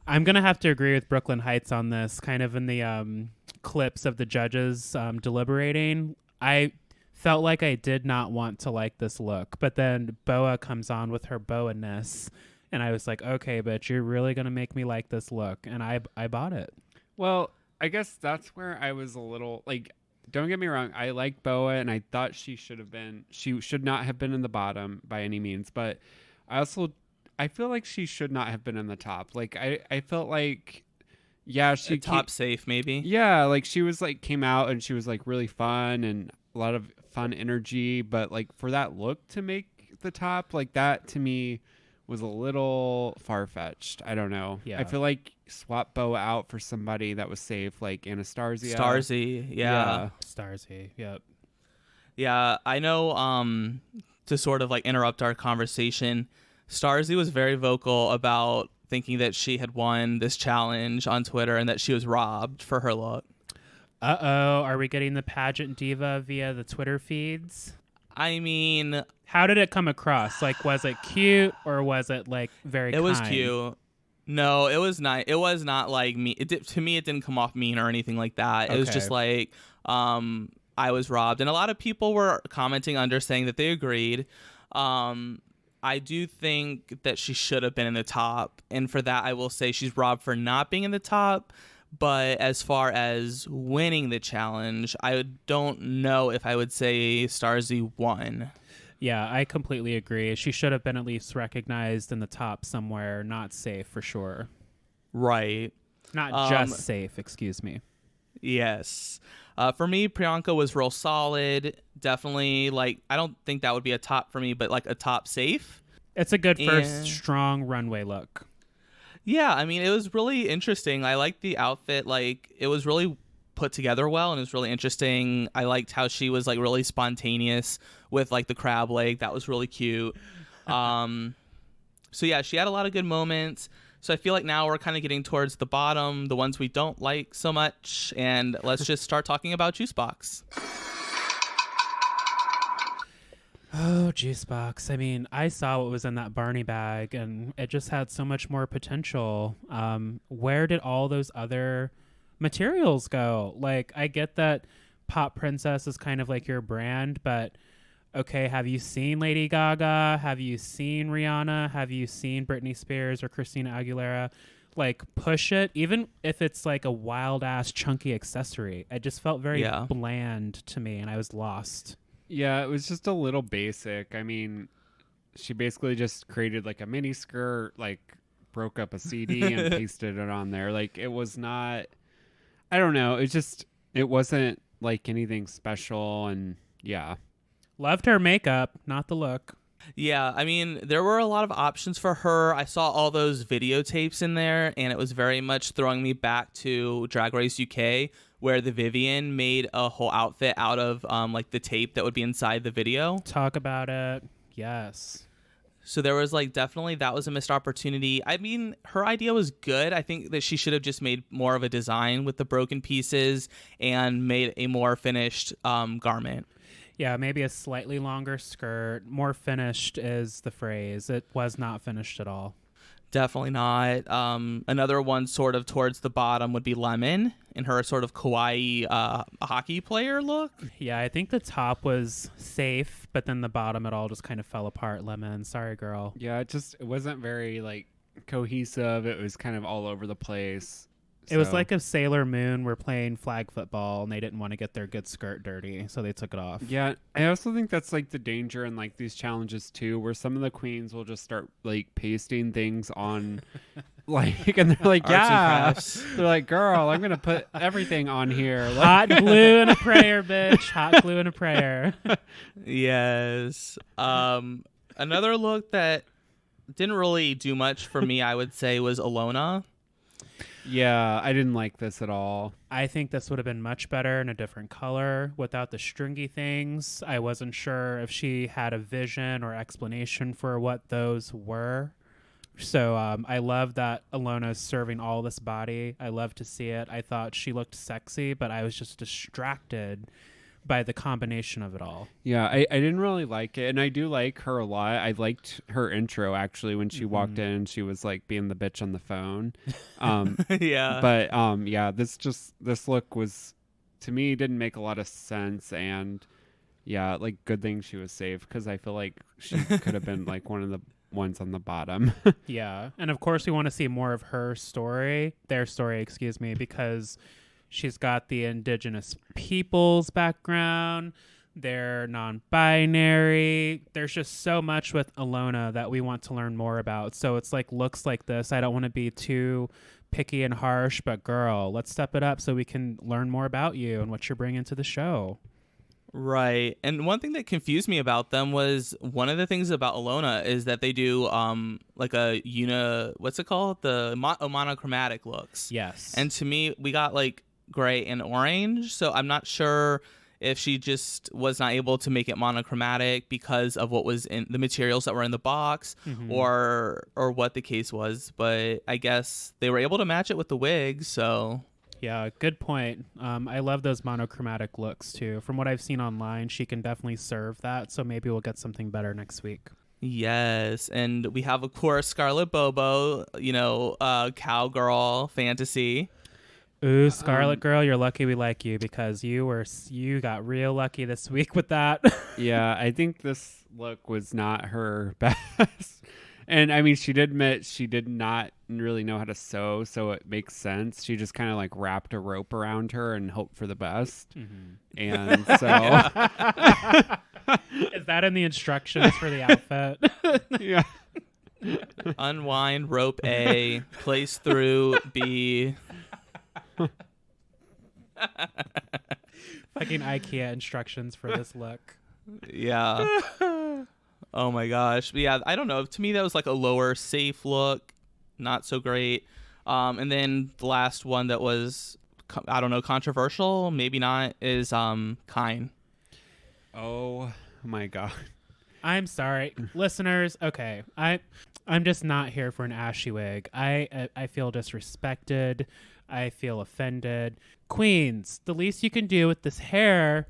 Speaker 2: I'm gonna have to agree with Brooklyn Heights on this. Kind of in the clips of the judges deliberating, I felt like I did not want to like this look, but then Boa comes on with her Boa-ness, and I was like, okay, bitch, you're really gonna make me like this look, and I bought it.
Speaker 3: Well, I guess that's where I was a little like, don't get me wrong, I like Boa, and I thought she should not have been in the bottom by any means, but I feel like she should not have been in the top. Like, I felt like, yeah, she
Speaker 1: top safe maybe.
Speaker 3: Yeah, like she was like, came out and she was like really fun and a lot of fun energy, but like for that look to make the top, like that to me was a little far-fetched. I don't know.
Speaker 2: Yeah.
Speaker 3: I feel like swap Boa out for somebody that was safe, like Anastasia.
Speaker 1: Starzy, yeah.
Speaker 2: Starzy, yep.
Speaker 1: Yeah, I know, to sort of like interrupt our conversation, Starzy was very vocal about thinking that she had won this challenge on Twitter and that she was robbed for her look.
Speaker 2: Uh-oh, are we getting the pageant diva via the Twitter feeds?
Speaker 1: I mean,
Speaker 2: how did it come across? Like, was it cute or was it like very kind?
Speaker 1: It was cute. No, it was not. It was not like me. To me, it didn't come off mean or anything like that. It was just like, I was robbed. And a lot of people were commenting under saying that they agreed. I do think that she should have been in the top. And for that, I will say she's robbed for not being in the top. But as far as winning the challenge, I don't know if I would say Starzy won.
Speaker 2: Yeah, I completely agree. She should have been at least recognized in the top somewhere, not safe for sure.
Speaker 1: Right.
Speaker 2: Not just safe, excuse me.
Speaker 1: Yes. For me, Priyanka was real solid. Definitely, like, I don't think that would be a top for me, but like a top safe.
Speaker 2: It's a good first strong runway look.
Speaker 1: Yeah, I mean, it was really interesting. I liked the outfit. Like, it was really put together well, and it was really interesting. I liked how she was, like, really spontaneous with, like, the crab leg. That was really cute. So, yeah, she had a lot of good moments. So I feel like now we're kind of getting towards the bottom, the ones we don't like so much, and let's just start talking about Juice Box.
Speaker 2: Oh, Juice Box. I mean, I saw what was in that Barney bag, and it just had so much more potential. Where did all those other materials go? Like, I get that Pop Princess is kind of like your brand, but okay, have you seen Lady Gaga? Have you seen Rihanna? Have you seen Britney Spears or Christina Aguilera? Like, push it, even if it's like a wild ass chunky accessory. It just felt very bland to me, and I was lost.
Speaker 3: Yeah, it was just a little basic. I mean, she basically just created like a mini skirt, like broke up a CD and pasted it on there. Like, it was not, I don't know. It wasn't like anything special. And yeah.
Speaker 2: Loved her makeup, not the look.
Speaker 1: Yeah, I mean, there were a lot of options for her. I saw all those videotapes in there, and it was very much throwing me back to Drag Race UK, where the Vivienne made a whole outfit out of like the tape that would be inside the video.
Speaker 2: Talk about it. Yes.
Speaker 1: So there was like definitely that was a missed opportunity. I mean, her idea was good. I think that she should have just made more of a design with the broken pieces and made a more finished garment.
Speaker 2: Yeah, maybe a slightly longer skirt. More finished is the phrase. It was not finished at all.
Speaker 1: Definitely not. Another one sort of towards the bottom would be Lemon in her sort of kawaii hockey player look.
Speaker 2: Yeah, I think the top was safe, but then the bottom, it all just kind of fell apart. Lemon, sorry, girl.
Speaker 3: Yeah, it wasn't very like cohesive. It was kind of all over the place.
Speaker 2: It was like if Sailor Moon were playing flag football and they didn't want to get their good skirt dirty, so they took it off.
Speaker 3: Yeah, I also think that's like the danger in like these challenges too, where some of the queens will just start like pasting things on like, and they're like, yeah, they're like, girl, I'm going to put everything on here.
Speaker 2: Hot glue and a prayer, bitch. Hot glue and a prayer.
Speaker 1: Yes. Another look that didn't really do much for me, I would say, was Alona.
Speaker 3: Yeah, I didn't like this at all.
Speaker 2: I think this would have been much better in a different color without the stringy things. I wasn't sure if she had a vision or explanation for what those were. So I love that Alona's serving all this body. I love to see it. I thought she looked sexy, but I was just distracted by the combination of it all.
Speaker 3: Yeah, I didn't really like it, and I do like her a lot. I liked her intro, actually, when she walked in. She was, like, being the bitch on the phone.
Speaker 1: Yeah.
Speaker 3: But, yeah, this look was, to me, didn't make a lot of sense, and, yeah, like, good thing she was safe, because I feel like she could have been, like, one of the ones on the bottom.
Speaker 2: Yeah, and of course we want to see more of their story, because she's got the indigenous peoples background. They're non-binary. There's just so much with Alona that we want to learn more about. So it's like looks like this. I don't want to be too picky and harsh, but girl, let's step it up so we can learn more about you and what you're bringing to the show.
Speaker 1: Right. And one thing that confused me about them was one of the things about Alona is that they do like a what's it called? The monochromatic looks.
Speaker 2: Yes.
Speaker 1: And to me, we got like gray and orange, so I'm not sure if she just was not able to make it monochromatic because of what was in the materials that were in the box, or what the case was, but I guess they were able to match it with the wig. So
Speaker 2: yeah, good point. I love those monochromatic looks too. From what I've seen online, she can definitely serve that, so maybe we'll get something better next week.
Speaker 1: Yes, and we have of course Scarlet Bobo, cowgirl fantasy.
Speaker 2: Ooh, Scarlet Girl, you're lucky we like you, because you got real lucky this week with that.
Speaker 3: Yeah, I think this look was not her best. And I mean, she did admit she did not really know how to sew, so it makes sense. She just kind of like wrapped a rope around her and hoped for the best. And so
Speaker 2: is that in the instructions for the outfit?
Speaker 3: Yeah.
Speaker 1: Unwind rope A, place through B.
Speaker 2: Fucking IKEA instructions for this look.
Speaker 1: Yeah. Oh my gosh. But yeah, I don't know. To me, that was like a lower safe look. Not so great. And then the last one that was, I don't know, controversial, maybe not, is Kine.
Speaker 3: Oh my God.
Speaker 2: I'm sorry, listeners. Okay, I'm just not here for an ashy wig. I feel disrespected. I feel offended. Queens, the least you can do with this hair.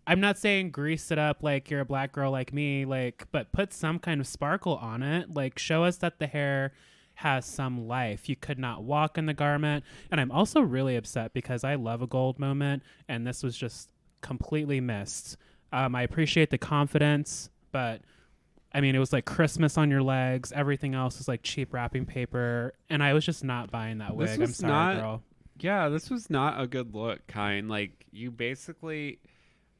Speaker 2: I'm not saying grease it up like you're a black girl like me, like, but put some kind of sparkle on it. Like, show us that the hair has some life. You could not walk in the garment. And I'm also really upset because I love a gold moment, and this was just completely missed. I appreciate the confidence, but I mean, it was like Christmas on your legs. Everything else was like cheap wrapping paper, and I was just not buying that wig. I'm sorry, girl.
Speaker 3: Yeah, this was not a good look, kind. Like, you basically,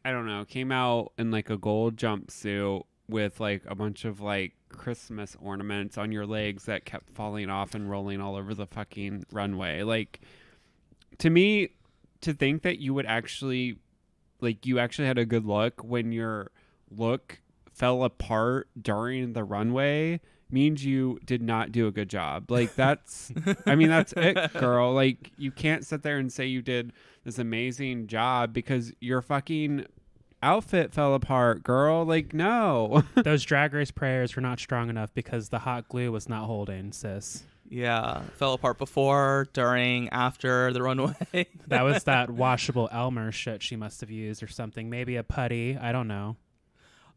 Speaker 3: I don't know, came out in like a gold jumpsuit with like a bunch of like Christmas ornaments on your legs that kept falling off and rolling all over the fucking runway. Like, to me, to think that you would actually, like, you actually had a good look when your look fell apart during the runway means you did not do a good job. Like, that's, I mean, that's it, girl. Like, you can't sit there and say you did this amazing job because your fucking outfit fell apart, girl. Like, no.
Speaker 2: Those Drag Race prayers were not strong enough because the hot glue was not holding, sis.
Speaker 1: Yeah, fell apart before, during, after the runway.
Speaker 2: That was that washable Elmer shit she must have used or something. Maybe a putty. I don't know.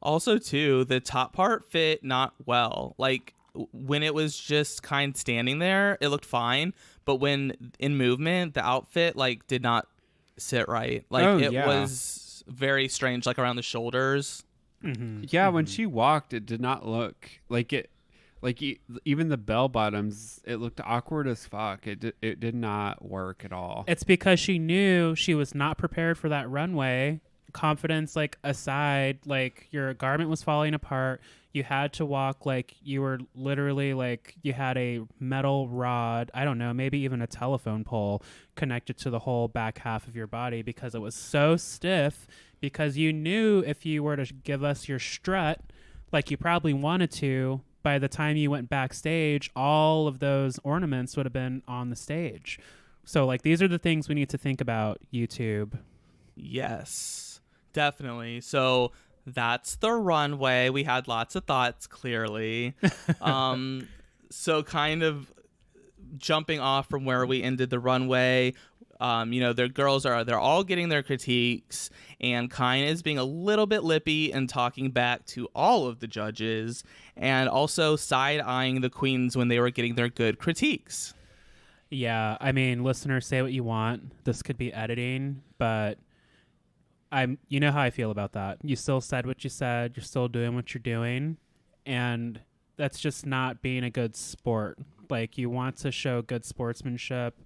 Speaker 1: Also, too, the top part fit not well. Like, when it was just kind standing there, it looked fine. But when in movement, the outfit, like, did not sit right. Like, it was very strange, like, around the shoulders.
Speaker 2: Mm-hmm.
Speaker 3: Yeah, when she walked, it did not look like it. Like, even the bell bottoms, it looked awkward as fuck. It did not work at all.
Speaker 2: It's because she knew she was not prepared for that runway. Confidence, like, aside, like, your garment was falling apart. You had to walk like you were literally like you had a metal rod, I don't know, maybe even a telephone pole connected to the whole back half of your body because it was so stiff, because you knew if you were to give us your strut like you probably wanted to, by the time you went backstage, all of those ornaments would have been on the stage. So, like, these are the things we need to think about, YouTube.
Speaker 1: Yes, definitely. So that's the runway. We had lots of thoughts, clearly. So kind of jumping off from where we ended the runway, their girls they're all getting their critiques, and Kyne is being a little bit lippy and talking back to all of the judges, and also side-eyeing the queens when they were getting their good critiques.
Speaker 2: Yeah, I mean, listeners, say what you want. This could be editing, but you know how I feel about that. You still said what you said. You're still doing what you're doing, and that's just not being a good sport. Like, you want to show good sportsmanship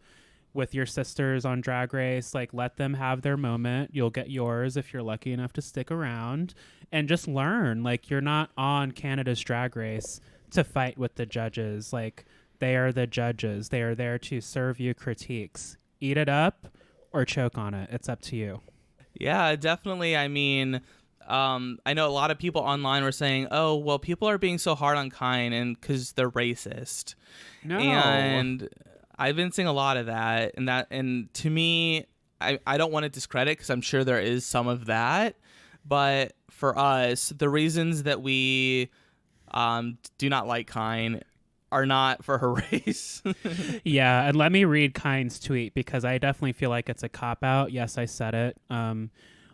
Speaker 2: with your sisters on Drag Race. Like, let them have their moment. You'll get yours if you're lucky enough to stick around, and just learn. Like, you're not on Canada's Drag Race to fight with the judges. Like, they are the judges. They are there to serve you critiques. Eat it up or choke on it. It's up to you.
Speaker 1: Yeah, definitely. I mean, I know a lot of people online were saying, oh, well, people are being so hard on Kyne and because they're racist.
Speaker 3: No.
Speaker 1: And I've been seeing a lot of that. And to me, I don't want to discredit, because I'm sure there is some of that. But for us, the reasons that we do not like Kyne are not for her race.
Speaker 2: Yeah, and let me read Kyne's tweet, because I definitely feel like it's a cop-out. Yes, I said it.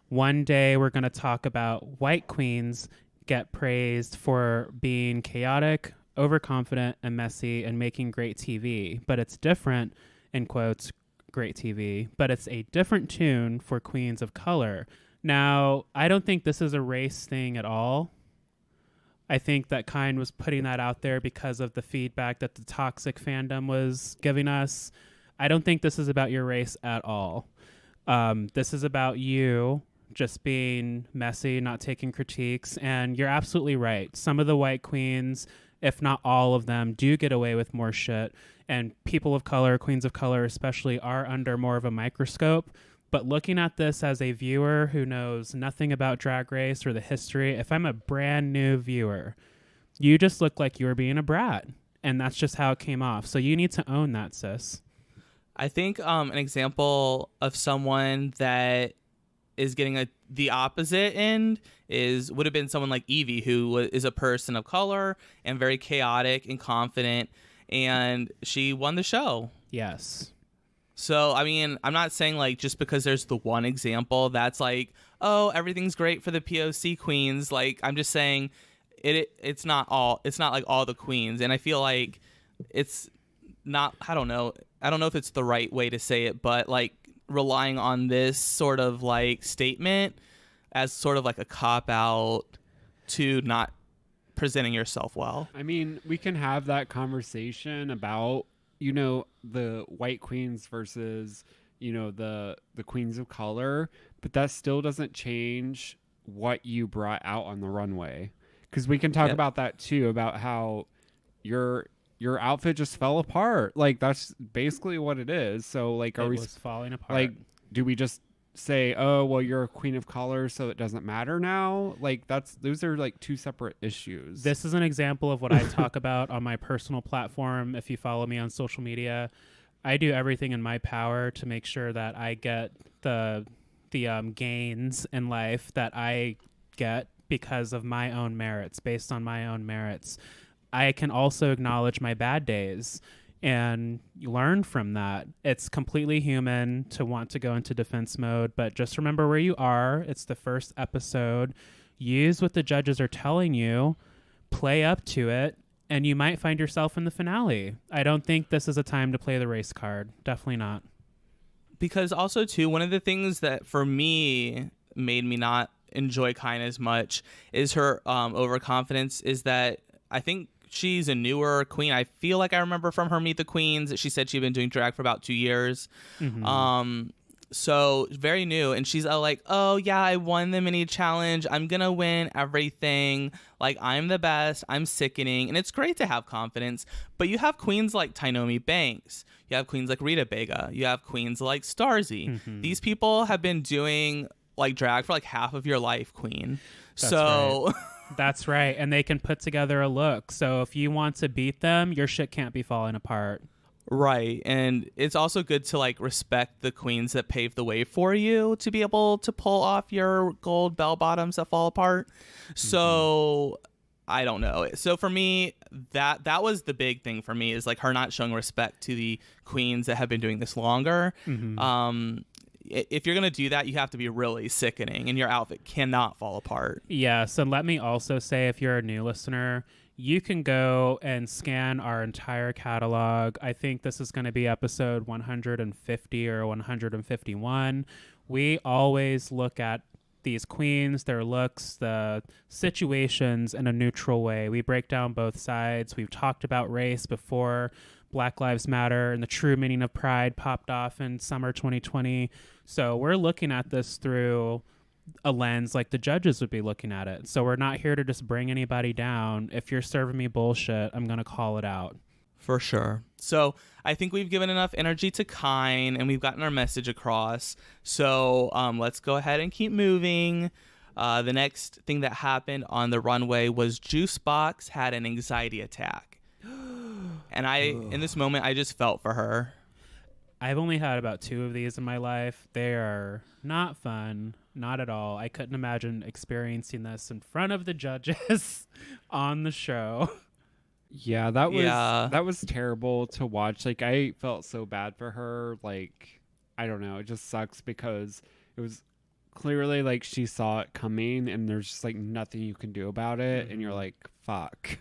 Speaker 2: One day we're going to talk about white queens get praised for being chaotic, overconfident, and messy, and making great TV. But it's different, in quotes, great TV. But it's a different tune for queens of color. Now, I don't think this is a race thing at all. I think that Kyne was putting that out there because of the feedback that the toxic fandom was giving us. I don't think this is about your race at all. This is about you just being messy, not taking critiques. And you're absolutely right. Some of the white queens, if not all of them, do get away with more shit. And people of color, queens of color especially, are under more of a microscope. But looking at this as a viewer who knows nothing about Drag Race or the history, if I'm a brand new viewer, you just look like you were being a brat. And that's just how it came off. So you need to own that, sis.
Speaker 1: I think an example of someone that is getting the opposite end would have been someone like Evie, who is a person of color and very chaotic and confident, and she won the show.
Speaker 2: Yes.
Speaker 1: So, I mean, I'm not saying like just because there's the one example that's like, oh, everything's great for the POC queens. Like, I'm just saying it's not like all the queens. And I feel like it's not, I don't know if it's the right way to say it, but like relying on this sort of like statement as sort of like a cop out to not presenting yourself well.
Speaker 3: I mean, we can have that conversation about, the white queens versus, the queens of color, but that still doesn't change what you brought out on the runway. Because we can talk about that too, about how your outfit just fell apart. Like, that's basically what it is. So, like,
Speaker 2: It was falling apart.
Speaker 3: Like, do we just say, oh, well, you're a queen of color, so it doesn't matter now? Like, those are like two separate issues.
Speaker 2: This is an example of what I talk about on my personal platform. If you follow me on social media, I do everything in my power to make sure that I get the gains in life that I get because of my own merits, based on my own merits. I can also acknowledge my bad days and learn from that. It's completely human to want to go into defense mode, but just remember where you are. It's the first episode. Use what the judges are telling you, play up to it, and you might find yourself in the finale. I don't think this is a time to play the race card. Definitely not.
Speaker 1: Because also, too, one of the things that for me made me not enjoy Kyne as much is her overconfidence, is that I think she's a newer queen. I feel like I remember from her Meet the Queens that she said she'd been doing drag for about 2 years. Mm-hmm. So very new. And she's like, oh, yeah, I won the mini challenge. I'm going to win everything. Like, I'm the best. I'm sickening. And it's great to have confidence. But you have queens like Tainomi Banks. You have queens like Rita Bega. You have queens like Starzy. Mm-hmm. These people have been doing like drag for like half of your life, queen.
Speaker 2: That's right. That's right. And they can put together a look. So if you want to beat them, your shit can't be falling apart.
Speaker 1: Right. And it's also good to like respect the queens that paved the way for you to be able to pull off your gold bell bottoms that fall apart. Mm-hmm. So I don't know. So for me, that was the big thing for me, is like her not showing respect to the queens that have been doing this longer. Mm-hmm. If you're going to do that, you have to be really sickening, and your outfit cannot fall apart.
Speaker 2: Yes, and let me also say, if you're a new listener, you can go and scan our entire catalog. I think this is going to be episode 150 or 151. We always look at these queens, their looks, the situations in a neutral way. We break down both sides. We've talked about race before Black Lives Matter and the true meaning of pride popped off in summer 2020. So we're looking at this through a lens like the judges would be looking at it. So we're not here to just bring anybody down. If you're serving me bullshit, I'm going to call it out.
Speaker 1: For sure. So I think we've given enough energy to Kyne and we've gotten our message across. So let's go ahead and keep moving. The next thing that happened on the runway was Juicebox had an anxiety attack. And in this moment, I just felt for her.
Speaker 2: I've only had about 2 of these in my life. They are not fun, not at all. I couldn't imagine experiencing this in front of the judges on the show.
Speaker 3: Yeah, that was terrible to watch. Like, I felt so bad for her. Like, I don't know. It just sucks because it was clearly like she saw it coming and there's just like nothing you can do about it. And you're like, fuck.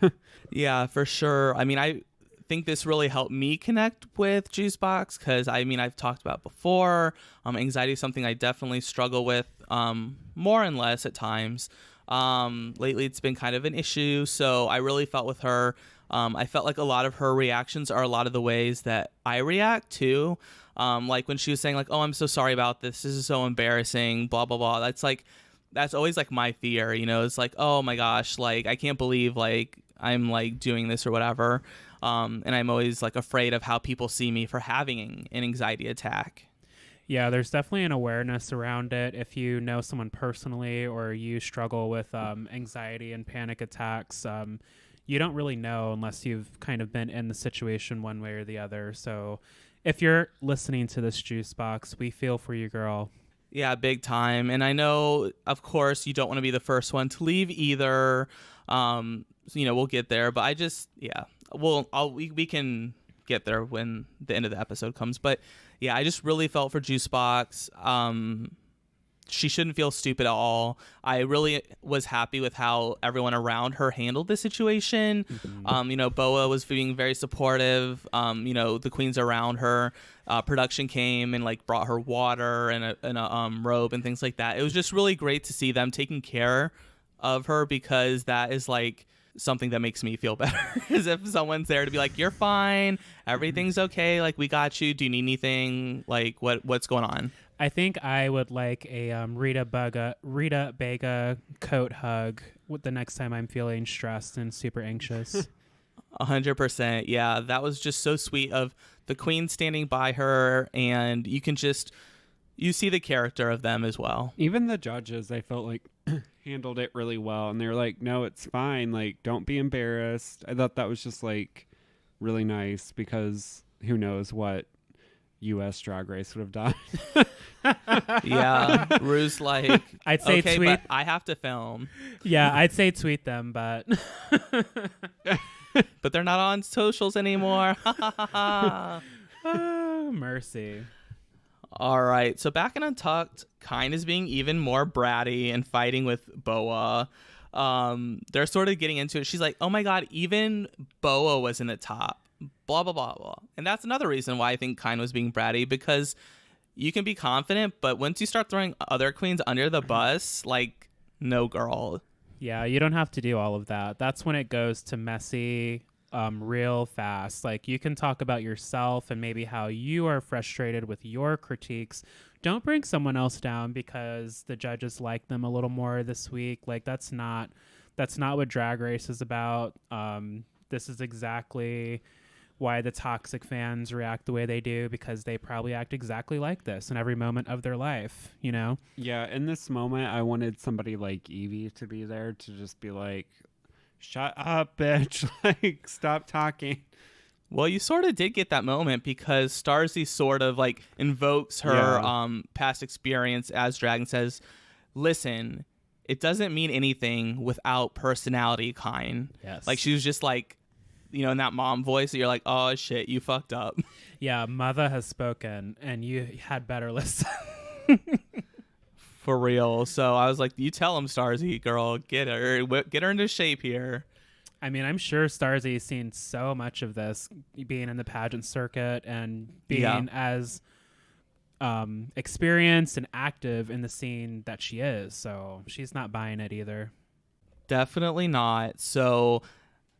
Speaker 1: Yeah, for sure. I mean, I think this really helped me connect with Juicebox because, I mean, I've talked about before. Anxiety is something I definitely struggle with more and less at times. Lately, it's been kind of an issue, so I really felt with her. I felt like a lot of her reactions are a lot of the ways that I react to. Like when she was saying like, oh, I'm so sorry about this. This is so embarrassing, blah, blah, blah. That's always like my fear, you know, it's like, oh my gosh, like I can't believe like I'm like doing this or whatever. And I'm always like afraid of how people see me for having an anxiety attack.
Speaker 2: Yeah, there's definitely an awareness around it. If you know someone personally or you struggle with anxiety and panic attacks, you don't really know unless you've kind of been in the situation one way or the other. So if you're listening to this Juicebox, we feel for you, girl.
Speaker 1: Yeah, big time. And I know, of course, you don't want to be the first one to leave either. We'll get there. But I just, yeah, we can get there when the end of the episode comes. But yeah, I just really felt for Juicebox. She shouldn't feel stupid at all. I really was happy with how everyone around her handled the situation.
Speaker 2: Mm-hmm.
Speaker 1: Boa was being very supportive. The queens around her. Production came and like brought her water and a robe and things like that. It was just really great to see them taking care of her, because that is like something that makes me feel better. Is if someone's there to be like, you're fine, everything's okay, like we got you, do you need anything, like what's going on?
Speaker 2: I think I would like a Rita Bega coat hug the next time I'm feeling stressed and super anxious.
Speaker 1: 100%. Yeah, that was just so sweet of the queen standing by her, and you see the character of them as well.
Speaker 3: Even the judges, I felt like handled it really well, and they were like, no, it's fine, like don't be embarrassed. I thought that was just like really nice, because who knows what US Drag Race would have done.
Speaker 1: Yeah, Ru's like,
Speaker 2: I'd say
Speaker 1: okay,
Speaker 2: tweet.
Speaker 1: but I have to film.
Speaker 2: Yeah, I'd say tweet them, but
Speaker 1: But they're not on socials anymore.
Speaker 2: oh, mercy.
Speaker 1: All right, so back in Untucked, Kind is being even more bratty and fighting with Boa. They're sort of getting into it. She's like, oh my god, even Boa was in the top. Blah, blah, blah, blah. And that's another reason why I think Kind was being bratty, because you can be confident, but once you start throwing other queens under the bus, like, no, girl.
Speaker 2: Yeah, you don't have to do all of that. That's when it goes to messy real fast. Like, you can talk about yourself and maybe how you are frustrated with your critiques. Don't bring someone else down because the judges like them a little more this week. Like, that's not what Drag Race is about. This is exactly why the toxic fans react the way they do, because they probably act exactly like this in every moment of their life, you know?
Speaker 3: Yeah, in this moment, I wanted somebody like Evie to be there to just be like, shut up, bitch. Like, stop talking.
Speaker 1: Well, you sort of did get that moment, because Starzy sort of like invokes her past experience as drag and says, listen, it doesn't mean anything without personality, Kind.
Speaker 2: Yes.
Speaker 1: Like, she was just like, in that mom voice that you're like, oh shit, you fucked up.
Speaker 2: Yeah, mother has spoken and you had better listen.
Speaker 1: For real. So I was like, you tell him, Starzy, girl, get her into shape here.
Speaker 2: I mean, I'm sure Starzy's seen so much of this, being in the pageant circuit and being as experienced and active in the scene that she is. So she's not buying it either.
Speaker 1: Definitely not. So,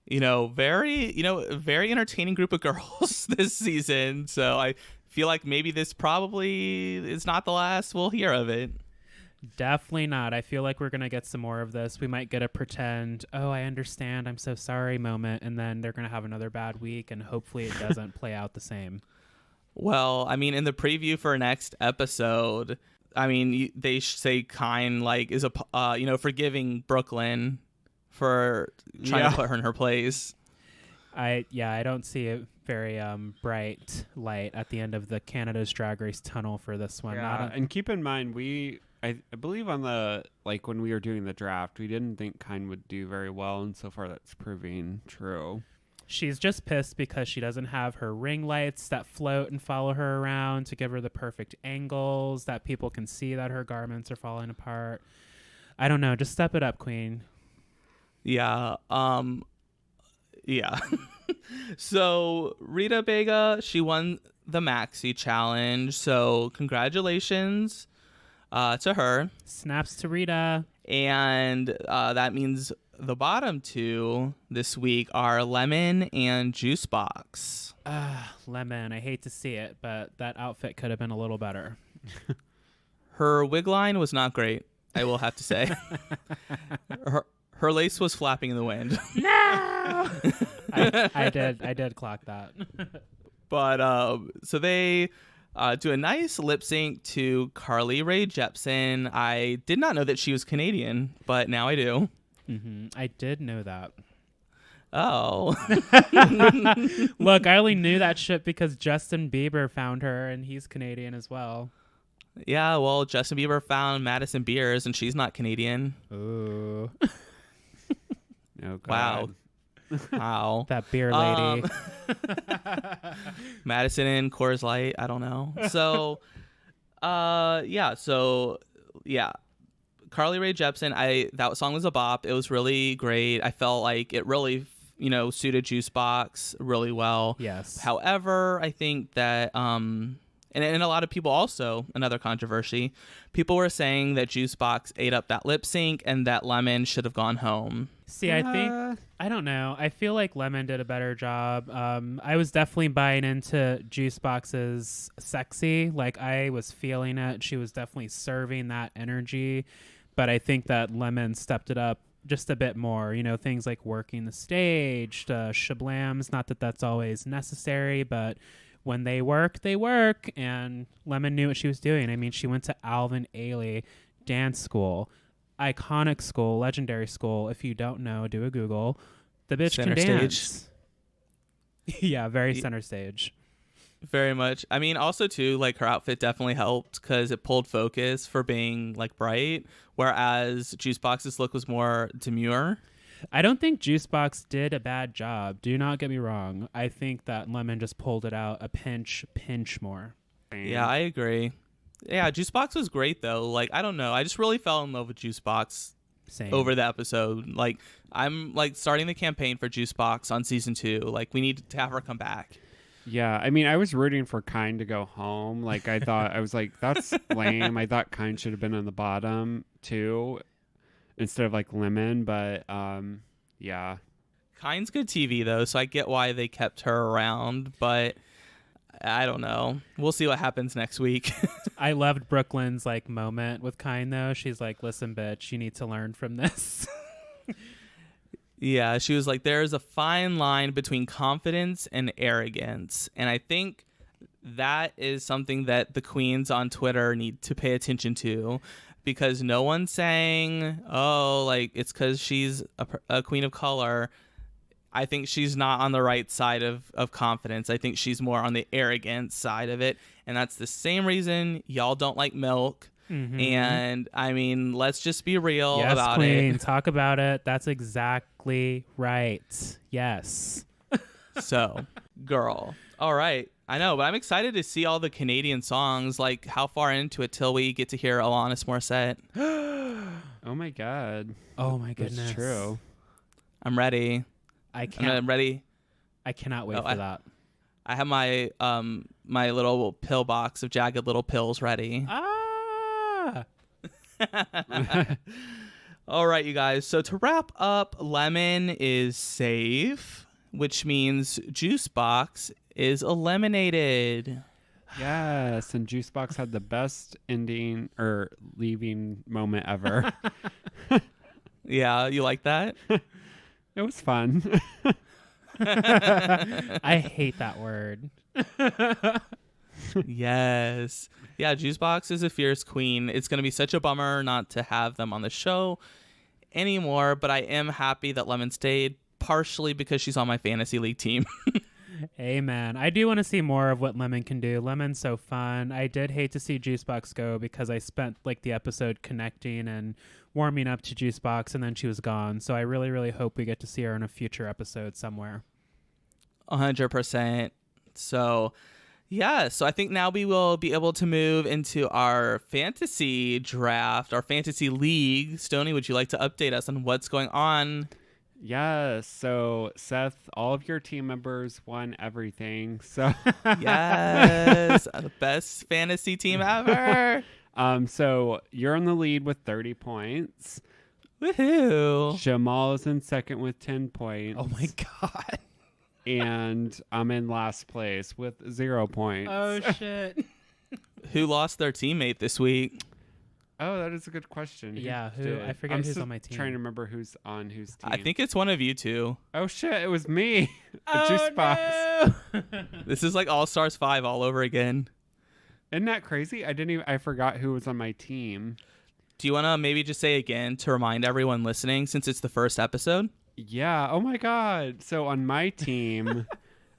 Speaker 1: very entertaining group of girls this season. So I feel like maybe this probably is not the last we'll hear of it.
Speaker 2: Definitely not. I feel like we're going to get some more of this. We might get a pretend, oh, I understand, I'm so sorry moment, and then they're going to have another bad week, and hopefully it doesn't play out the same.
Speaker 1: Well, I mean, in the preview for next episode, I mean, they say Kind like is forgiving Brooklyn for trying to put her in her place.
Speaker 2: I don't see a very bright light at the end of the Canada's Drag Race tunnel for this one.
Speaker 3: Yeah, and keep in mind, I believe on the, like, when we were doing the draft, we didn't think Kind would do very well, and so far that's proving true.
Speaker 2: She's just pissed because she doesn't have her ring lights that float and follow her around to give her the perfect angles that people can see that her garments are falling apart. I don't know. Just step it up, Queen.
Speaker 1: Yeah. Yeah. So Rita Bega, she won the Maxi Challenge. So congratulations to her.
Speaker 2: Snaps to Rita.
Speaker 1: And that means the bottom two this week are Lemon and Juicebox.
Speaker 2: Lemon. I hate to see it, but that outfit could have been a little better.
Speaker 1: Her wig line was not great, I will have to say. Her lace was flapping in the wind.
Speaker 2: No! I did clock that.
Speaker 1: But so they do a nice lip sync to Carly Rae Jepsen. I did not know that she was Canadian, but now I do.
Speaker 2: Mm-hmm. I did know that.
Speaker 1: Oh.
Speaker 2: Look, I only knew that shit because Justin Bieber found her, and he's Canadian as well.
Speaker 1: Yeah, well, Justin Bieber found Madison Beers, and she's not Canadian.
Speaker 2: Ooh.
Speaker 3: Oh,
Speaker 1: Wow.
Speaker 3: God.
Speaker 1: Wow.
Speaker 2: That beer lady.
Speaker 1: Madison and Coors Light. I don't know. So, yeah. Carly Rae Jepsen. That song was a bop. It was really great. I felt like it really, suited Juicebox really well.
Speaker 2: Yes.
Speaker 1: However, I think that and a lot of people also, another controversy, people were saying that Juicebox ate up that lip sync and that Lemon should have gone home.
Speaker 2: See, I don't know. I feel like Lemon did a better job. I was definitely buying into Juicebox's sexy. Like, I was feeling it. She was definitely serving that energy. But I think that Lemon stepped it up just a bit more. Things like working the stage, shablams. Not that that's always necessary, but when they work, they work. And Lemon knew what she was doing. I mean, she went to Alvin Ailey dance school. Iconic school, legendary school. If you don't know, do a Google. The bitch
Speaker 1: Center
Speaker 2: can dance.
Speaker 1: stage.
Speaker 2: Yeah, very center stage.
Speaker 1: Very much. I mean, also too, like her outfit definitely helped because it pulled focus for being like bright, whereas Juicebox's look was more demure.
Speaker 2: I don't think Juicebox did a bad job. Do not get me wrong. I think that Lemon just pulled it out a pinch more.
Speaker 1: Yeah, I agree. Yeah, Juicebox was great though. Like, I don't know. I just really fell in love with Juicebox
Speaker 2: Same.
Speaker 1: over the episode. Like, I'm like starting the campaign for Juicebox on season 2. Like, we need to have her come back.
Speaker 3: Yeah, I mean, I was rooting for Kind to go home. Like, I was like, that's lame. I thought Kind should have been on the bottom too, instead of like Lemon. But yeah.
Speaker 1: Kind's good TV though, so I get why they kept her around, but I don't know. We'll see what happens next week.
Speaker 2: I loved Brooklyn's like moment with Kind though. She's like, "Listen, bitch, you need to learn from this."
Speaker 1: Yeah, she was like, there's a fine line between confidence and arrogance. And I think that is something that the queens on Twitter need to pay attention to, because no one's saying, oh, like, it's because she's a queen of color. I think she's not on the right side of confidence. I think she's more on the arrogant side of it. And that's the same reason y'all don't like Milk.
Speaker 2: Mm-hmm.
Speaker 1: And I mean, let's just be real
Speaker 2: yes,
Speaker 1: about
Speaker 2: queen,
Speaker 1: it.
Speaker 2: talk about it. That's exactly right. Yes.
Speaker 1: So, girl. All right. I know, but I'm excited to see all the Canadian songs. Like, how far into it till we get to hear Alanis Morissette?
Speaker 3: Oh my God.
Speaker 2: Oh my goodness.
Speaker 3: That's true.
Speaker 1: I'm ready.
Speaker 2: I'm
Speaker 1: ready.
Speaker 2: I cannot wait for that.
Speaker 1: I have my my little pill box of Jagged Little Pills ready. All right, you guys. So to wrap up, Lemon is safe, which means Juicebox is eliminated.
Speaker 3: Yes, and Juicebox had the best ending or leaving moment ever.
Speaker 1: Yeah, you like that?
Speaker 3: It was fun.
Speaker 2: I hate that word.
Speaker 1: Yes. Yeah, Juicebox is a fierce queen. It's going to be such a bummer not to have them on the show anymore, but I am happy that Lemon stayed, partially because she's on my fantasy league team.
Speaker 2: Amen. I do want to see more of what Lemon can do. Lemon's so fun. I did hate to see Juicebox go because I spent like the episode connecting and warming up to Juicebox, and then she was gone. So I really, really hope we get to see her in a future episode somewhere.
Speaker 1: 100%. So, yeah. So I think now we will be able to move into our fantasy draft, our fantasy league. Stoney, would you like to update us on what's going on?
Speaker 3: Yes. So, Seth, all of your team members won everything. So,
Speaker 1: Yes. The best fantasy team ever.
Speaker 3: So you're in the lead with 30 points.
Speaker 1: Woohoo.
Speaker 3: Jamal is in second with 10 points.
Speaker 2: Oh my God.
Speaker 3: And I'm in last place with 0 points.
Speaker 2: Oh shit.
Speaker 1: Who lost their teammate this week?
Speaker 3: Oh, that is a good question.
Speaker 2: Yeah, who?
Speaker 3: did?
Speaker 2: I forget
Speaker 3: I'm
Speaker 2: who's
Speaker 3: still
Speaker 2: on my team.
Speaker 3: Trying to remember who's on whose team.
Speaker 1: I think it's one of you two.
Speaker 3: Oh shit! It was me. Juicebox.
Speaker 2: No.
Speaker 1: This is like All Stars 5 all over again.
Speaker 3: Isn't that crazy? I forgot who was on my team.
Speaker 1: Do you want to maybe just say again to remind everyone listening, since it's the first episode?
Speaker 3: Yeah. Oh my God. So on my team,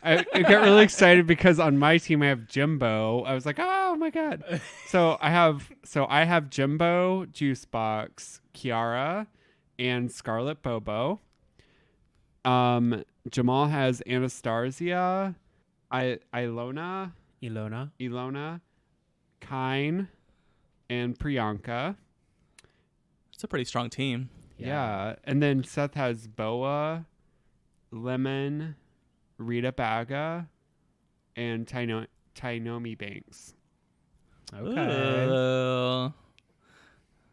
Speaker 3: I get really excited because on my team I have Jimbo. I was like, oh my god. So I have Jimbo, Juicebox, Kiara, and Scarlet Bobo. Jamal has Anastasia, Ilona, Kine, and Priyanka.
Speaker 1: It's a pretty strong team.
Speaker 3: Yeah. And then Seth has Boa, Lemon, Rita Baga, and Tainomi Banks.
Speaker 2: Okay.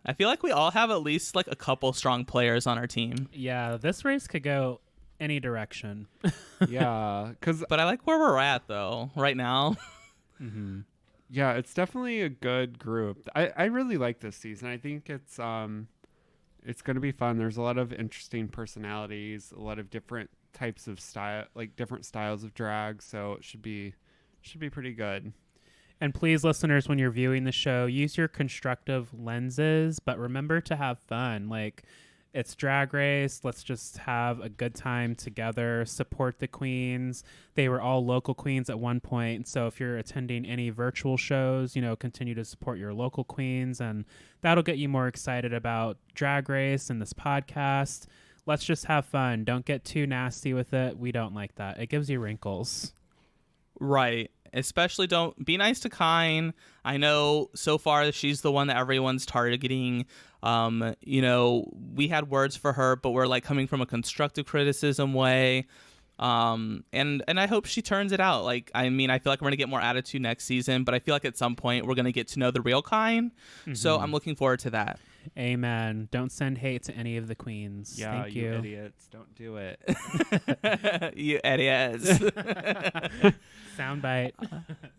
Speaker 1: I feel like we all have at least like a couple strong players on our team.
Speaker 2: Yeah, this race could go any direction.
Speaker 3: Yeah,
Speaker 1: but I like where we're at though right now.
Speaker 2: Mm-hmm.
Speaker 3: Yeah, it's definitely a good group. I really like this season. I think it's going to be fun. There's a lot of interesting personalities, a lot of different types of style, like different styles of drag. So it should be pretty good.
Speaker 2: And please, listeners, when you're viewing the show, use your constructive lenses, but remember to have fun. Like, it's Drag Race. Let's just have a good time together. Support the queens. They were all local queens at one point. So if you're attending any virtual shows, continue to support your local queens, and that'll get you more excited about Drag Race and this podcast. Let's just have fun. Don't get too nasty with it. We don't like that. It gives you wrinkles.
Speaker 1: Right. Especially don't be nice to Kine. I know so far she's the one that everyone's targeting. We had words for her, but we're like coming from a constructive criticism way. And I hope she turns it out. Like, I mean, I feel like we're going to get more attitude next season, but I feel like at some point we're going to get to know the real Kine. Mm-hmm. So I'm looking forward to that.
Speaker 2: Amen. Don't send hate to any of the queens.
Speaker 3: Yeah,
Speaker 2: Thank
Speaker 3: you idiots. Don't do it.
Speaker 1: You idiots.
Speaker 2: Soundbite.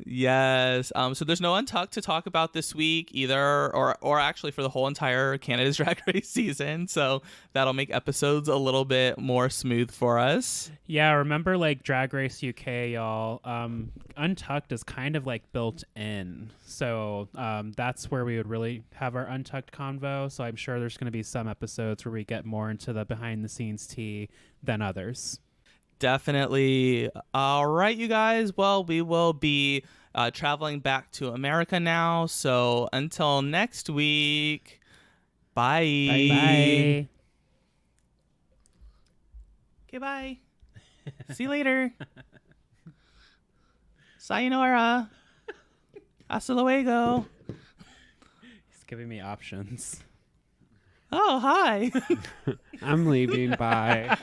Speaker 1: Yes. So there's no Untucked to talk about this week either, or actually for the whole entire Canada's Drag Race season. So that'll make episodes a little bit more smooth for us.
Speaker 2: Yeah, remember like Drag Race UK, y'all. Untucked is kind of like built in. So that's where we would really have our Untucked convo. So I'm sure there's going to be some episodes where we get more into the behind the scenes tea than others.
Speaker 1: Definitely. All right, you guys. Well, we will be traveling back to America now. So until next week, bye.
Speaker 2: Bye.
Speaker 1: Okay, bye. See you later. Sayonara. Hasta luego.
Speaker 2: He's giving me options.
Speaker 1: Oh, hi.
Speaker 3: I'm leaving. Bye.